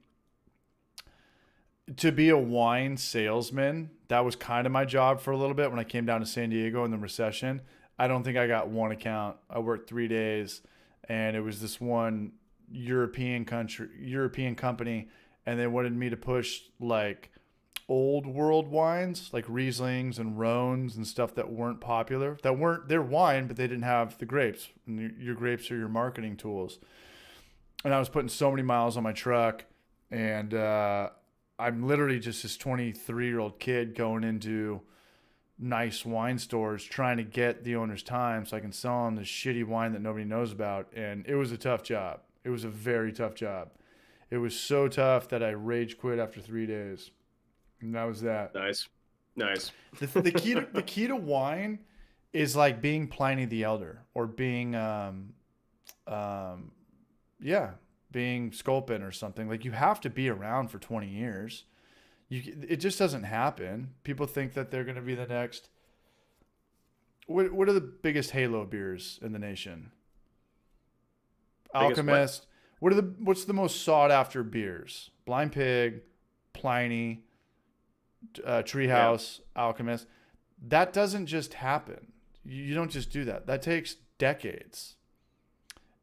A: to be a wine salesman, that was kind of my job for a little bit when I came down to San Diego in the recession. I don't think I got one account. I worked 3 days, and it was this one European company, and they wanted me to push like old world wines, like Rieslings and Rhones and stuff that weren't popular. They're wine, but they didn't have the grapes. And your grapes are your marketing tools. And I was putting so many miles on my truck, and I'm literally just this 23-year-old kid going into nice wine stores trying to get the owner's time so I can sell them this shitty wine that nobody knows about. And it was a tough job. It was a very tough job. It was so tough that I rage quit after 3 days. And that was that.
F: Nice.
A: The key to wine is like being Pliny the Elder, or being being Sculpin or something. Like, you have to be around for 20 years. It just doesn't happen. People think that they're going to be the next. What are the biggest Halo beers in the nation?
F: Biggest
A: Alchemist. What's the most sought after beers? Blind Pig, Pliny, Treehouse, Alchemist. That doesn't just happen. You don't just do that. That takes decades.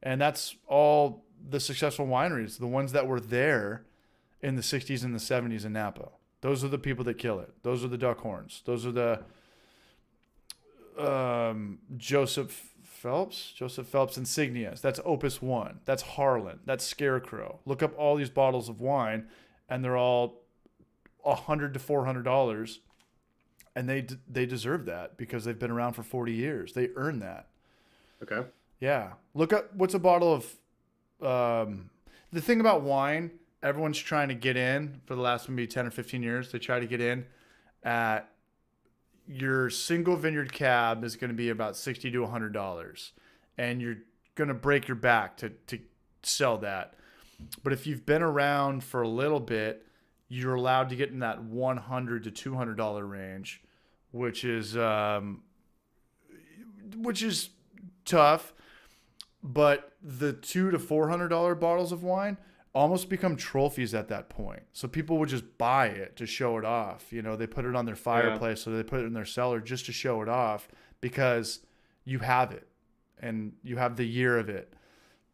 A: And that's all the successful wineries, the ones that were there in the 60s and the 70s in Napa. Those are the people that kill it. Those are the Duckhorns. Those are the Joseph Phelps Insignias. That's Opus 1. That's Harlan. That's Scarecrow. Look up all these bottles of wine, and they're all $100 to $400, and they deserve that because they've been around for 40 years. They earn that.
F: Okay.
A: Yeah. Look up what's a bottle of. The thing about wine, everyone's trying to get in for the last maybe 10 or 15 years. They try to get in at your single vineyard cab is going to be about $60 to $100, and you're going to break your back to sell that. But if you've been around for a little bit, you're allowed to get in that $100 to $200 range, which is tough. But the $200 to $400 bottles of wine almost become trophies at that point. So people would just buy it to show it off. You know, they put it on their fireplace, or they put it in their cellar just to show it off because you have it and you have the year of it.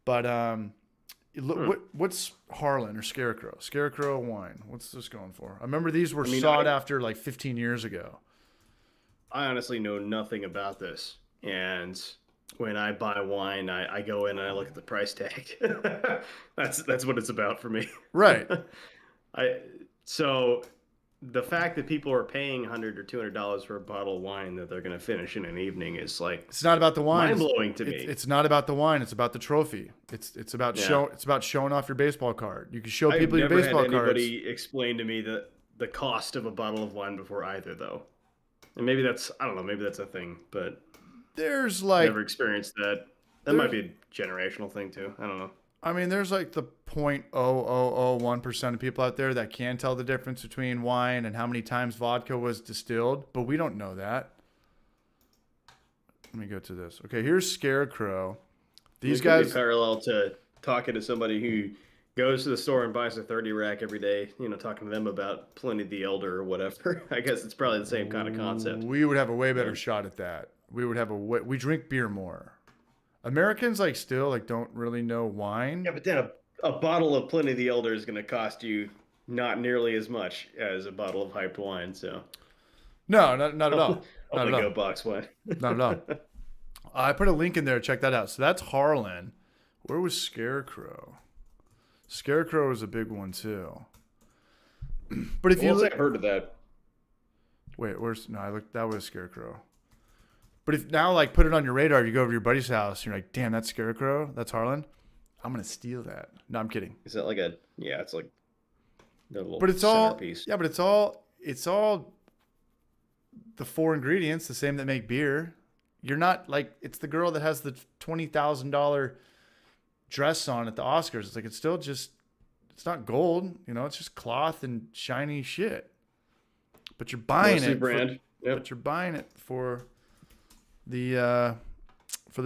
A: But what's Harlan or Scarecrow? Scarecrow wine. What's this going for? I remember these were sought after like 15 years ago.
F: I honestly know nothing about this, and when I buy wine, I go in and I look at the price tag. That's what it's about for me.
A: Right.
F: So the fact that people are paying $100 or $200 for a bottle of wine that they're going to finish in an evening is like,
A: it's not about the wine.
F: Mind blowing to me.
A: It's not about the wine. It's about the trophy. It's about showing off your baseball card. You can show people your baseball cards.
F: I've never had anybody explain to me the cost of a bottle of wine before either, though. And maybe that's, I don't know, maybe that's a thing, but
A: there's like,
F: never experienced that. That might be a generational thing too. I don't know.
A: I mean, there's like the 0.0001% of people out there that can tell the difference between wine and how many times vodka was distilled, but we don't know that. Let me go to this. Okay, here's Scarecrow. These guys
F: parallel to talking to somebody who goes to the store and buys a 30 rack every day, you know, talking to them about Pliny the Elder or whatever. I guess it's probably the same kind of concept.
A: We would have a way better shot at that. We drink beer more. Americans still don't really know wine.
F: Yeah, but then a bottle of Pliny the Elder is going to cost you not nearly as much as a bottle of hyped wine. So
A: no, not at all.
F: Not at all. Go box wine.
A: Not at all. I put a link in there. Check that out. So that's Harlan. Where was Scarecrow? Scarecrow is a big one too. But if you
F: I've heard of that.
A: Wait, that was Scarecrow. But if now, put it on your radar, you go over to your buddy's house, and you're like, damn, that's Scarecrow? That's Harlan? I'm going to steal that. No, I'm kidding.
F: Is that it's like the little
A: but it's
F: centerpiece.
A: But it's all the 4 ingredients, the same that make beer. You're not it's the girl that has the $20,000 dress on at the Oscars. It's still just, it's not gold, it's just cloth and shiny shit. But you're buying
F: Mostly
A: it.
F: Brand.
A: But you're buying it for the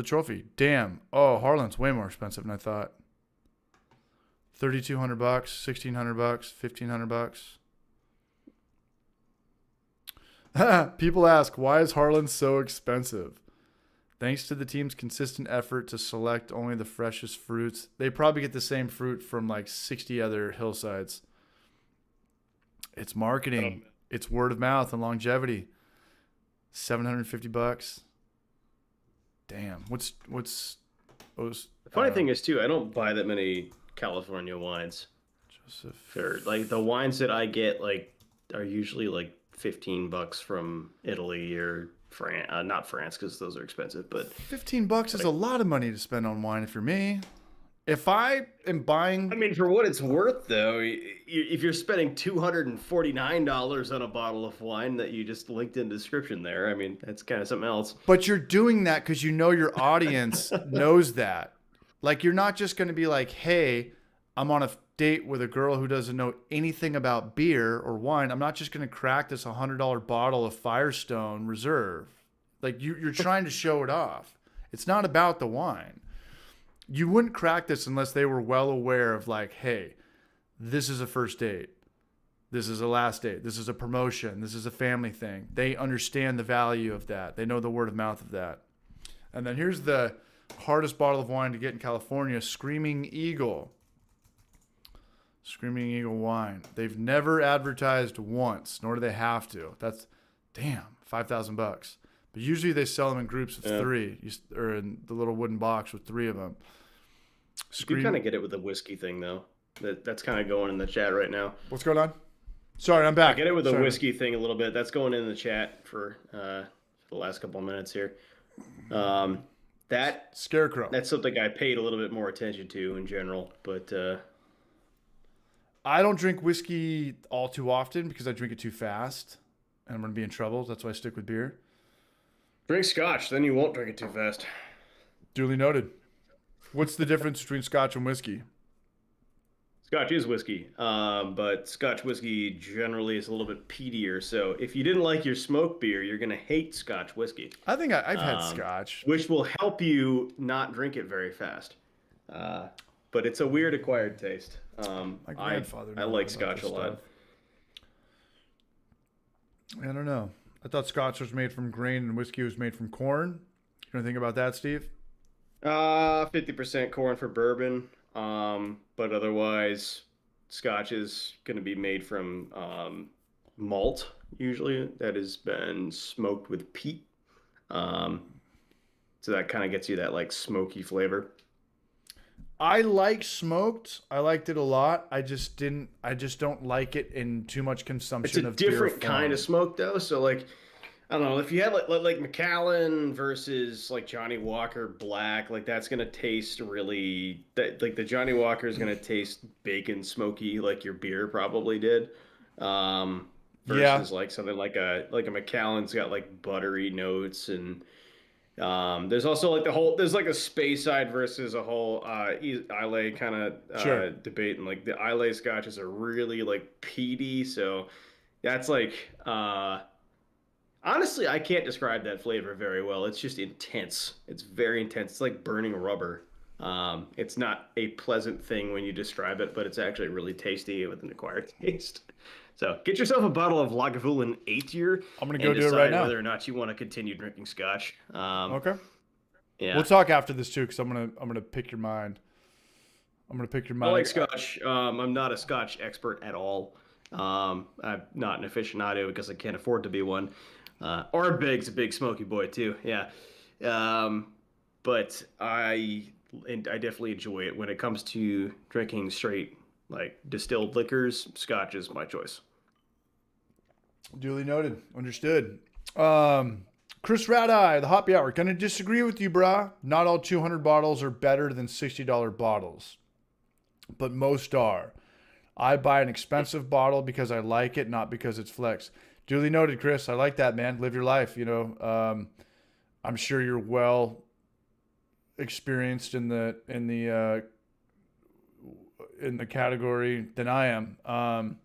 A: trophy. Damn. Oh, Harlan's way more expensive than I thought. $3,200, $1,600, $1,500. People ask, why is Harlan so expensive? Thanks to the team's consistent effort to select only the freshest fruits. They probably get the same fruit from like 60 other hillsides. It's marketing. It's word of mouth and longevity. $750. Damn. What's
F: The funny thing is too, I don't buy that many California wines.
A: Joseph.
F: Like the wines that I get like are usually like $15 from Italy or France. Not France because those are expensive, but
A: $15 is a lot of money to spend on wine if you're me. If I am buying,
F: I mean, for what it's worth, though, if you're spending $249 on a bottle of wine that you just linked in the description there, I mean, that's kind of something else.
A: but you're doing that because you know your audience knows that. Like, you're not just going to be like, hey, I'm on a date with a girl who doesn't know anything about beer or wine. I'm not just going to crack this $100 bottle of Firestone Reserve. Like, you're trying to show it off. It's not about the wine. You wouldn't crack this unless they were well aware of like, hey, this is a first date. This is a last date. This is a promotion. This is a family thing. They understand the value of that. They know the word of mouth of that. And then here's the hardest bottle of wine to get in California, Screaming Eagle. Screaming Eagle wine. They've never advertised once, nor do they have to. That's, damn, $5,000. But usually they sell them in groups of three, or in the little wooden box with three of them.
F: You kind of get it with the whiskey thing, though. That's kind of going in the chat right now.
A: What's going on? Sorry, I'm back.
F: I get it with the whiskey thing a little bit. That's going in the chat for the last couple of minutes here. That
A: Scarecrow.
F: That's something I paid a little bit more attention to in general, but
A: I don't drink whiskey all too often because I drink it too fast, and I'm going to be in trouble. That's why I stick with beer.
F: drink scotch, then you won't drink it too fast.
A: Duly noted. What's the difference between scotch and whiskey?
F: Scotch is whiskey, but Scotch whiskey generally is a little bit peatier. So if you didn't like your smoked beer, you're going to hate Scotch whiskey.
A: I think I've had scotch.
F: Which will help you not drink it very fast. But it's a weird acquired taste.
A: My grandfather.
F: I like Scotch a lot.
A: I don't know. I thought Scotch was made from grain and whiskey was made from corn. You know anything about that, Steve?
F: 50% corn for bourbon. But otherwise, Scotch is going to be made from malt, usually, that has been smoked with peat. So that kind of gets you that like smoky flavor.
A: I like smoked. I liked it a lot. I just don't like it in too much consumption of beer.
F: It's a different kind of smoke though. So like, I don't know, if you had like Macallan versus like Johnny Walker Black, like that's gonna taste really like the Johnny Walker is gonna taste bacon smoky like your beer probably did. Versus like something like a Macallan's got like buttery notes, and there's also like there's like a Speyside versus a whole Islay kind of debate, and like the Islay scotches are really like peaty, so that's like honestly, I can't describe that flavor very well. It's just intense. It's very intense. It's like burning rubber. It's not a pleasant thing when you describe it, but it's actually really tasty with an acquired taste. So get yourself a bottle of Lagavulin 8-year.
A: I'm going to go do it right now.
F: Whether or not you want to continue drinking scotch.
A: Okay.
F: Yeah.
A: We'll talk after this too, because I'm gonna pick your mind. I
F: like scotch. I'm not a scotch expert at all. I'm not an aficionado because I can't afford to be one. Ardbeg's a big smoky boy too. Yeah. But I definitely enjoy it when it comes to drinking straight like distilled liquors. Scotch is my choice.
A: Duly noted. Understood. ChrisRadi, the Hoppy Hour. Gonna disagree with you, brah. Not all 200 bottles are better than $60 bottles, but most are. I buy an expensive bottle because I like it, not because it's flex. Duly noted, Chris. I like that, man. Live your life. You know, I'm sure you're well experienced in the category than I am.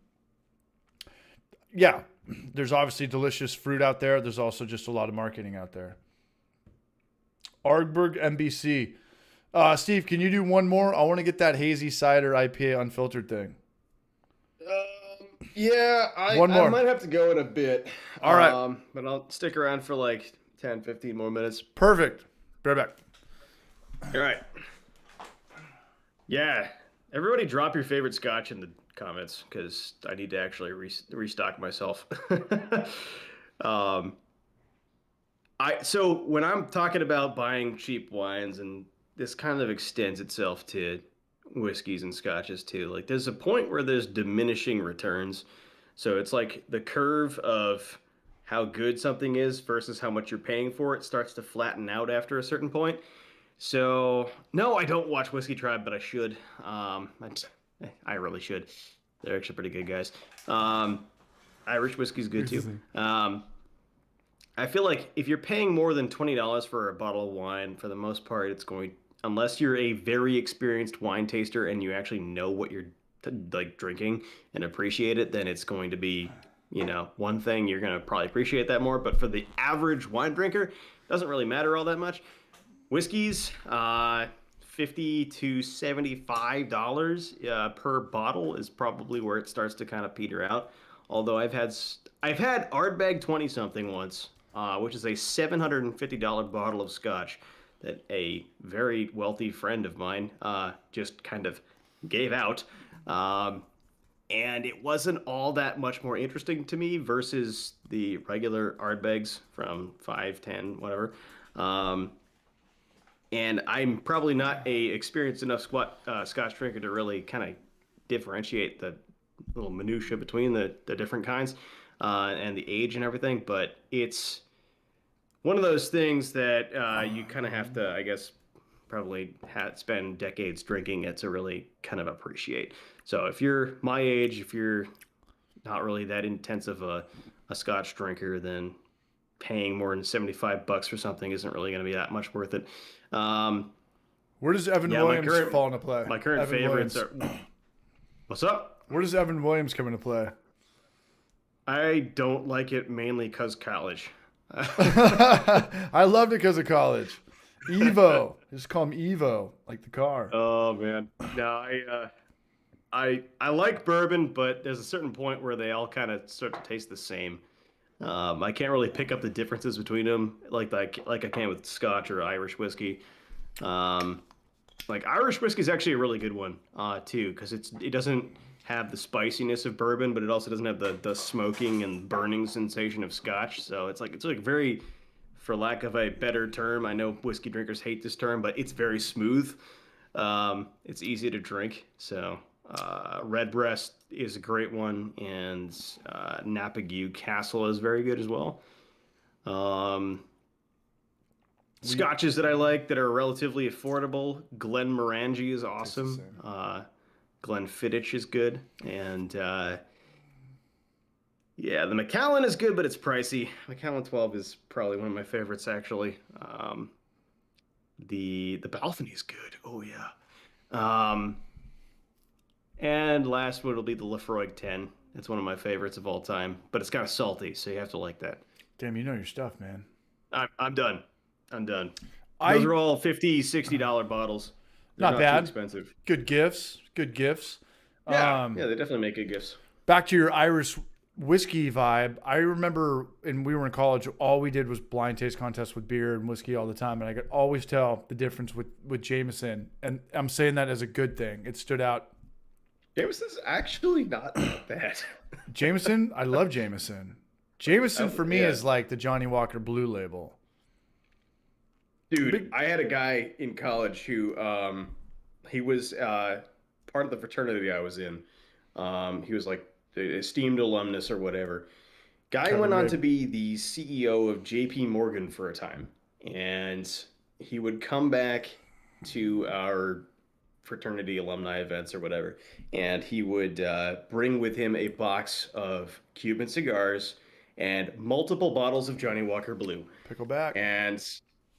A: Yeah, there's obviously delicious fruit out there. There's also just a lot of marketing out there. Ardberg MBC. Steve, can you do one more? I want to get that hazy cider IPA unfiltered thing.
F: Yeah,
A: One more.
F: I might have to go in a bit.
A: All right.
F: But I'll stick around for like 10, 15 more minutes.
A: Perfect. Be right back.
F: All right. Yeah. Everybody drop your favorite scotch in the comments because I need to actually restock myself. So when I'm talking about buying cheap wines, and this kind of extends itself to whiskeys and scotches too, like there's a point where there's diminishing returns. So it's like the curve of how good something is versus how much you're paying for it starts to flatten out after a certain point. So no, I don't watch Whiskey Tribe, but I should. I really should. They're actually pretty good guys. Irish whiskey's good too. I feel like if you're paying more than $20 for a bottle of wine, for the most part, it's going, unless you're a very experienced wine taster and you actually know what you're like drinking and appreciate it, then it's going to be, one thing you're going to probably appreciate that more. But for the average wine drinker, it doesn't really matter all that much. Whiskeys, $50 to $75 per bottle is probably where it starts to kind of peter out. Although I've had Ardbeg 20-something once, which is a $750 bottle of scotch that a very wealthy friend of mine just kind of gave out. And it wasn't all that much more interesting to me versus the regular Ardbegs from 5, 10, whatever. And I'm probably not a experienced enough scotch drinker to really kind of differentiate the little minutia between the different kinds and the age and everything. But it's one of those things that you kind of have to, I guess, probably spend decades drinking it to really kind of appreciate. So if you're my age, if you're not really that intense of a scotch drinker, then paying more than $75 for something isn't really going to be that much worth it.
A: Where does Evan Williams fall into play?
F: My current favorites are... What's up?
A: Where does Evan Williams come into play?
F: I don't like it mainly because college.
A: I loved it because of college. Evo. Just call him Evo, like the car.
F: Oh, man. No, I like bourbon, but there's a certain point where they all kind of start to taste the same. I can't really pick up the differences between them like I can with Scotch or Irish whiskey. Like Irish whiskey is actually a really good one too, because it doesn't have the spiciness of bourbon, but it also doesn't have the smoking and burning sensation of Scotch. So it's like very, for lack of a better term, I know whiskey drinkers hate this term, but it's very smooth. It's easy to drink. So Redbreast is a great one, and Napague Castle is very good as well. Scotches that I like that are relatively affordable, Glenmorangie is awesome. Glenfiddich is good, and the Macallan is good, but it's pricey. Macallan 12 is probably one of my favorites, actually. The Balvenie is good. Oh yeah. And last one will be the Laphroaig 10. It's one of my favorites of all time, but it's kind of salty, so you have to like that.
A: Damn, you know your stuff, man.
F: I'm done. Those are all $50, $60 bottles. They're
A: not bad.
F: Too expensive.
A: Good gifts.
F: Yeah, they definitely make good gifts.
A: Back to your Irish whiskey vibe. I remember when we were in college, all we did was blind taste contests with beer and whiskey all the time, and I could always tell the difference with Jameson. And I'm saying that as a good thing. It stood out.
F: Jameson's actually not that bad.
A: Jameson, I love Jameson. Jameson for me is like the Johnny Walker Blue Label.
F: Dude, I had a guy in college who he was part of the fraternity I was in. He was like the esteemed alumnus or whatever. Guy went on to be the CEO of JP Morgan for a time. And he would come back to our fraternity alumni events or whatever, and he would bring with him a box of Cuban cigars and multiple bottles of Johnny Walker Blue.
A: Pickleback.
F: And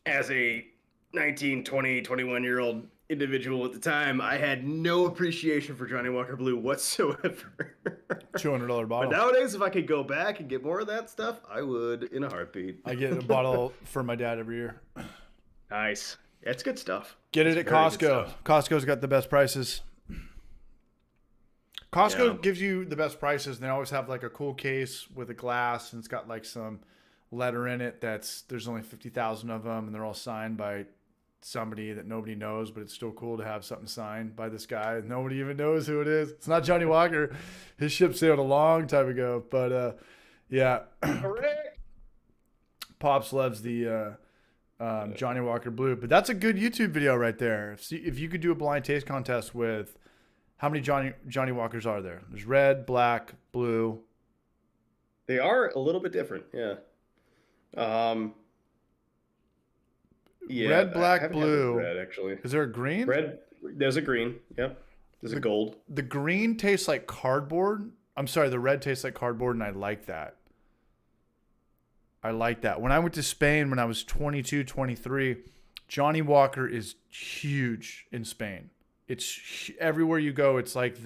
F: as a 19, 20, 21-year-old individual at the time, I had no appreciation for Johnny Walker Blue whatsoever.
A: $200 bottle.
F: But nowadays, if I could go back and get more of that stuff, I would in a heartbeat.
A: I get a bottle for my dad every year.
F: Nice. It's good stuff.
A: Get it at Costco. Costco's got the best prices. Costco
F: Yeah.
A: gives you the best prices, and they always have like a cool case with a glass, and it's got like some letter in it there's only 50,000 of them, and they're all signed by somebody that nobody knows, but it's still cool to have something signed by this guy. Nobody even knows who it is. It's not Johnny Walker. His ship sailed a long time ago, but yeah. Pops loves the Johnny Walker Blue, but that's a good YouTube video right there. If you could do a blind taste contest with how many Johnny Walkers are there? There's red, black, blue.
F: They are a little bit different, yeah. Yeah,
A: Red,
F: I
A: black,
F: haven't had
A: blue.
F: the red, actually.
A: Is there a green?
F: Red, there's a green, yep. There's a gold.
A: The green tastes like cardboard. I'm sorry, the red tastes like cardboard, and I like that. I like that. When I went to Spain when I was 22, 23, Johnny Walker is huge in Spain. It's everywhere you go. It's like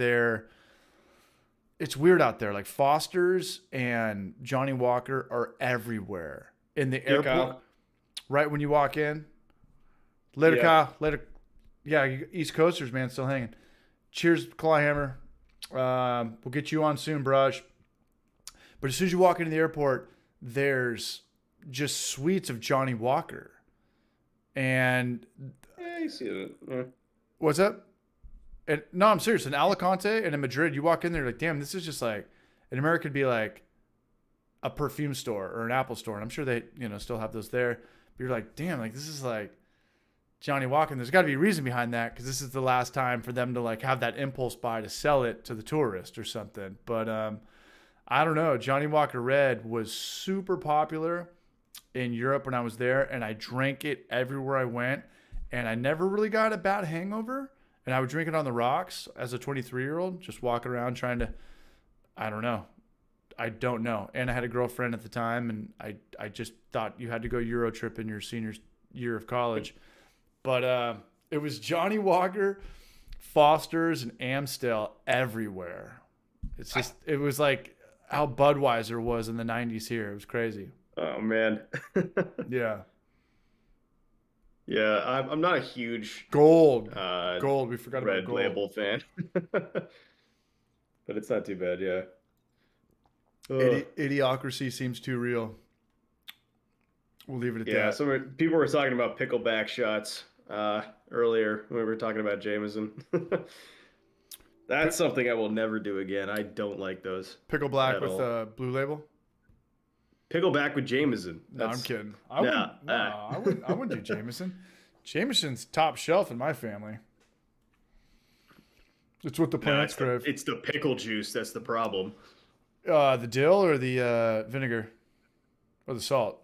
A: it's weird out there. Like Foster's and Johnny Walker are everywhere. In the airport,
F: Kyle.
A: right when you walk in. Later,
F: Yeah.
A: Kyle. Later. Yeah, East Coasters, man, still hanging. Cheers, Clawhammer. We'll get you on soon, Braj. But as soon as you walk into the airport, there's just suites of Johnny Walker. And
F: Yeah, you see it. Yeah.
A: what's up? And no, I'm serious. In Alicante and in Madrid, you walk in there like, damn, this is just like, in America it'd be like a perfume store or an Apple store. And I'm sure they, still have those there. But you're like, damn, like this is like Johnny Walker. And there's got to be a reason behind that, because this is the last time for them to like have that impulse buy to sell it to the tourist or something. But I don't know. Johnny Walker Red was super popular in Europe when I was there, and I drank it everywhere I went, and I never really got a bad hangover. And I would drink it on the rocks as a 23-year-old, just walking around trying to, I don't know. And I had a girlfriend at the time, and I just thought you had to go Euro trip in your senior year of college. But it was Johnny Walker, Foster's, and Amstel everywhere. It's just, it was like how Budweiser was in the 90s here. It was crazy.
F: Oh, man.
A: Yeah.
F: Yeah, I'm not a huge
A: Gold. We forgot about
F: red
A: gold.
F: label fan. But it's not too bad, yeah.
A: Idiocracy seems too real. We'll leave it at
F: Yeah,
A: that.
F: people were talking about pickleback shots earlier when we were talking about Jameson. That's something I will never do again. I don't like those.
A: Pickle black
F: at
A: with
F: all.
A: blue label?
F: Pickleback with Jameson.
A: No, I'm kidding. I wouldn't do Jameson. Jameson's top shelf in my family. It's what the plants crave.
F: It's the pickle juice that's the problem.
A: The dill or the vinegar? Or the salt?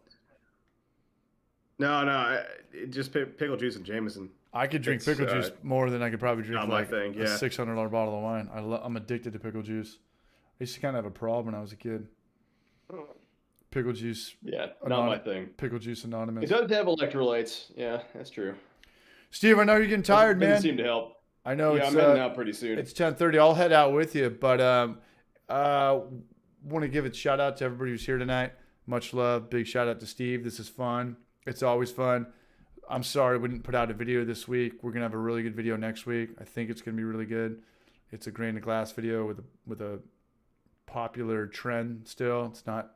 F: No, just pickle juice and Jameson.
A: I could drink
F: It's,
A: pickle juice more than I could probably drink
F: not my
A: like
F: thing,
A: a
F: yeah.
A: $600 bottle of wine. I'm addicted to pickle juice. I used to kind of have a problem when I was a kid. Pickle juice.
F: Yeah, not my thing.
A: Pickle juice anonymous.
F: It does have electrolytes. Yeah, that's true.
A: Steve, I know you're getting tired,
F: Doesn't
A: man.
F: seem to help.
A: I know
F: Yeah,
A: it's
F: I'm heading out pretty soon.
A: It's 10:30. I'll head out with you, but want to give a shout out to everybody who's here tonight. Much love. Big shout out to Steve. This is fun. It's always fun. I'm sorry we didn't put out a video this week. We're gonna have a really good video next week. I think it's gonna be really good. It's a grain of glass video with a popular trend still. It's not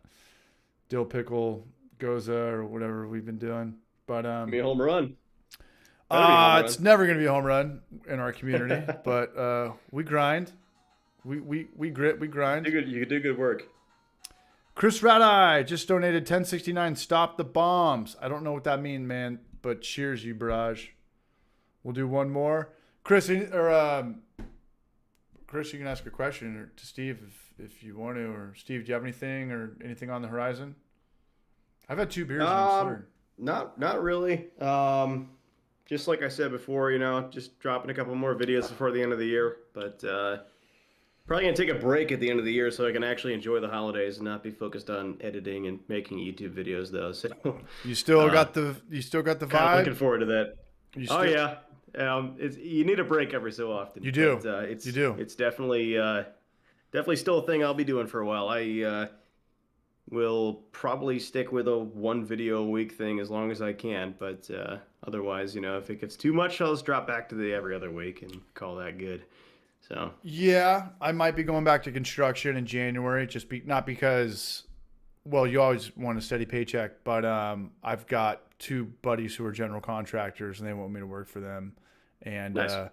A: dill pickle goza or whatever we've been doing, but
F: Be a home run. Better be a home
A: it's
F: run.
A: never gonna be a home run in our community. But we grind. We grit. We grind.
F: You could do good work.
A: ChrisRadi just donated $10.69. Stop the bombs. I don't know what that means, man. But cheers, you barrage. We'll do one more. Chris, you can ask a question to Steve if you want to. Or Steve, do you have anything on the horizon? I've had 2 beers. And
F: Not really. Just like I said before, just dropping a couple more videos before the end of the year. But probably gonna take a break at the end of the year so I can actually enjoy the holidays and not be focused on editing and making YouTube videos though. So
A: you still got the vibe.
F: looking forward to that.
A: Oh
F: yeah. You need a break every so often.
A: You do.
F: But,
A: You do.
F: It's definitely still a thing I'll be doing for a while. I will probably stick with a 1 video a week thing as long as I can. But otherwise, if it gets too much, I'll just drop back to the every other week and call that good. So
A: Yeah, I might be going back to construction in January. Not because, well, you always want a steady paycheck, but I've got 2 buddies who are general contractors, and they want me to work for them. And
F: nice.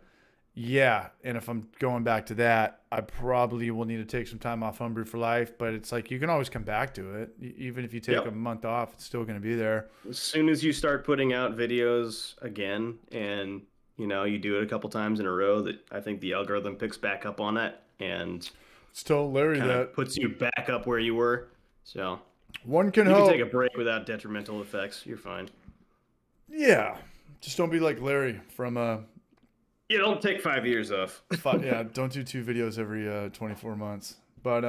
A: yeah, and if I'm going back to that, I probably will need to take some time off Homebrew for Life. But it's like you can always come back to it, even if you take a month off. It's still going to be there.
F: As soon as you start putting out videos again, and you do it a couple times in a row, that I think the algorithm picks back up on it and
A: It's told Larry that
F: puts you back up where you were. So
A: one can
F: you
A: hope.
F: can take a break without detrimental effects. You're fine.
A: Yeah, just don't be like Larry from
F: You don't take 5 years off.
A: yeah, don't do 2 videos every 24 months. But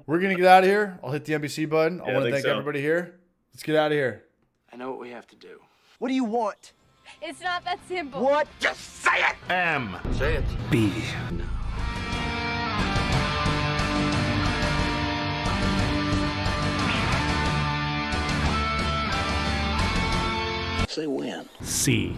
A: we're going to get out of here. I'll hit the NBC button. I want to thank everybody here. Let's get out of here.
C: I know what we have to do. What do you want?
D: It's not that simple.
C: What?
B: Just say it! M.
C: Say it.
B: B.
C: No. Say when.
B: C.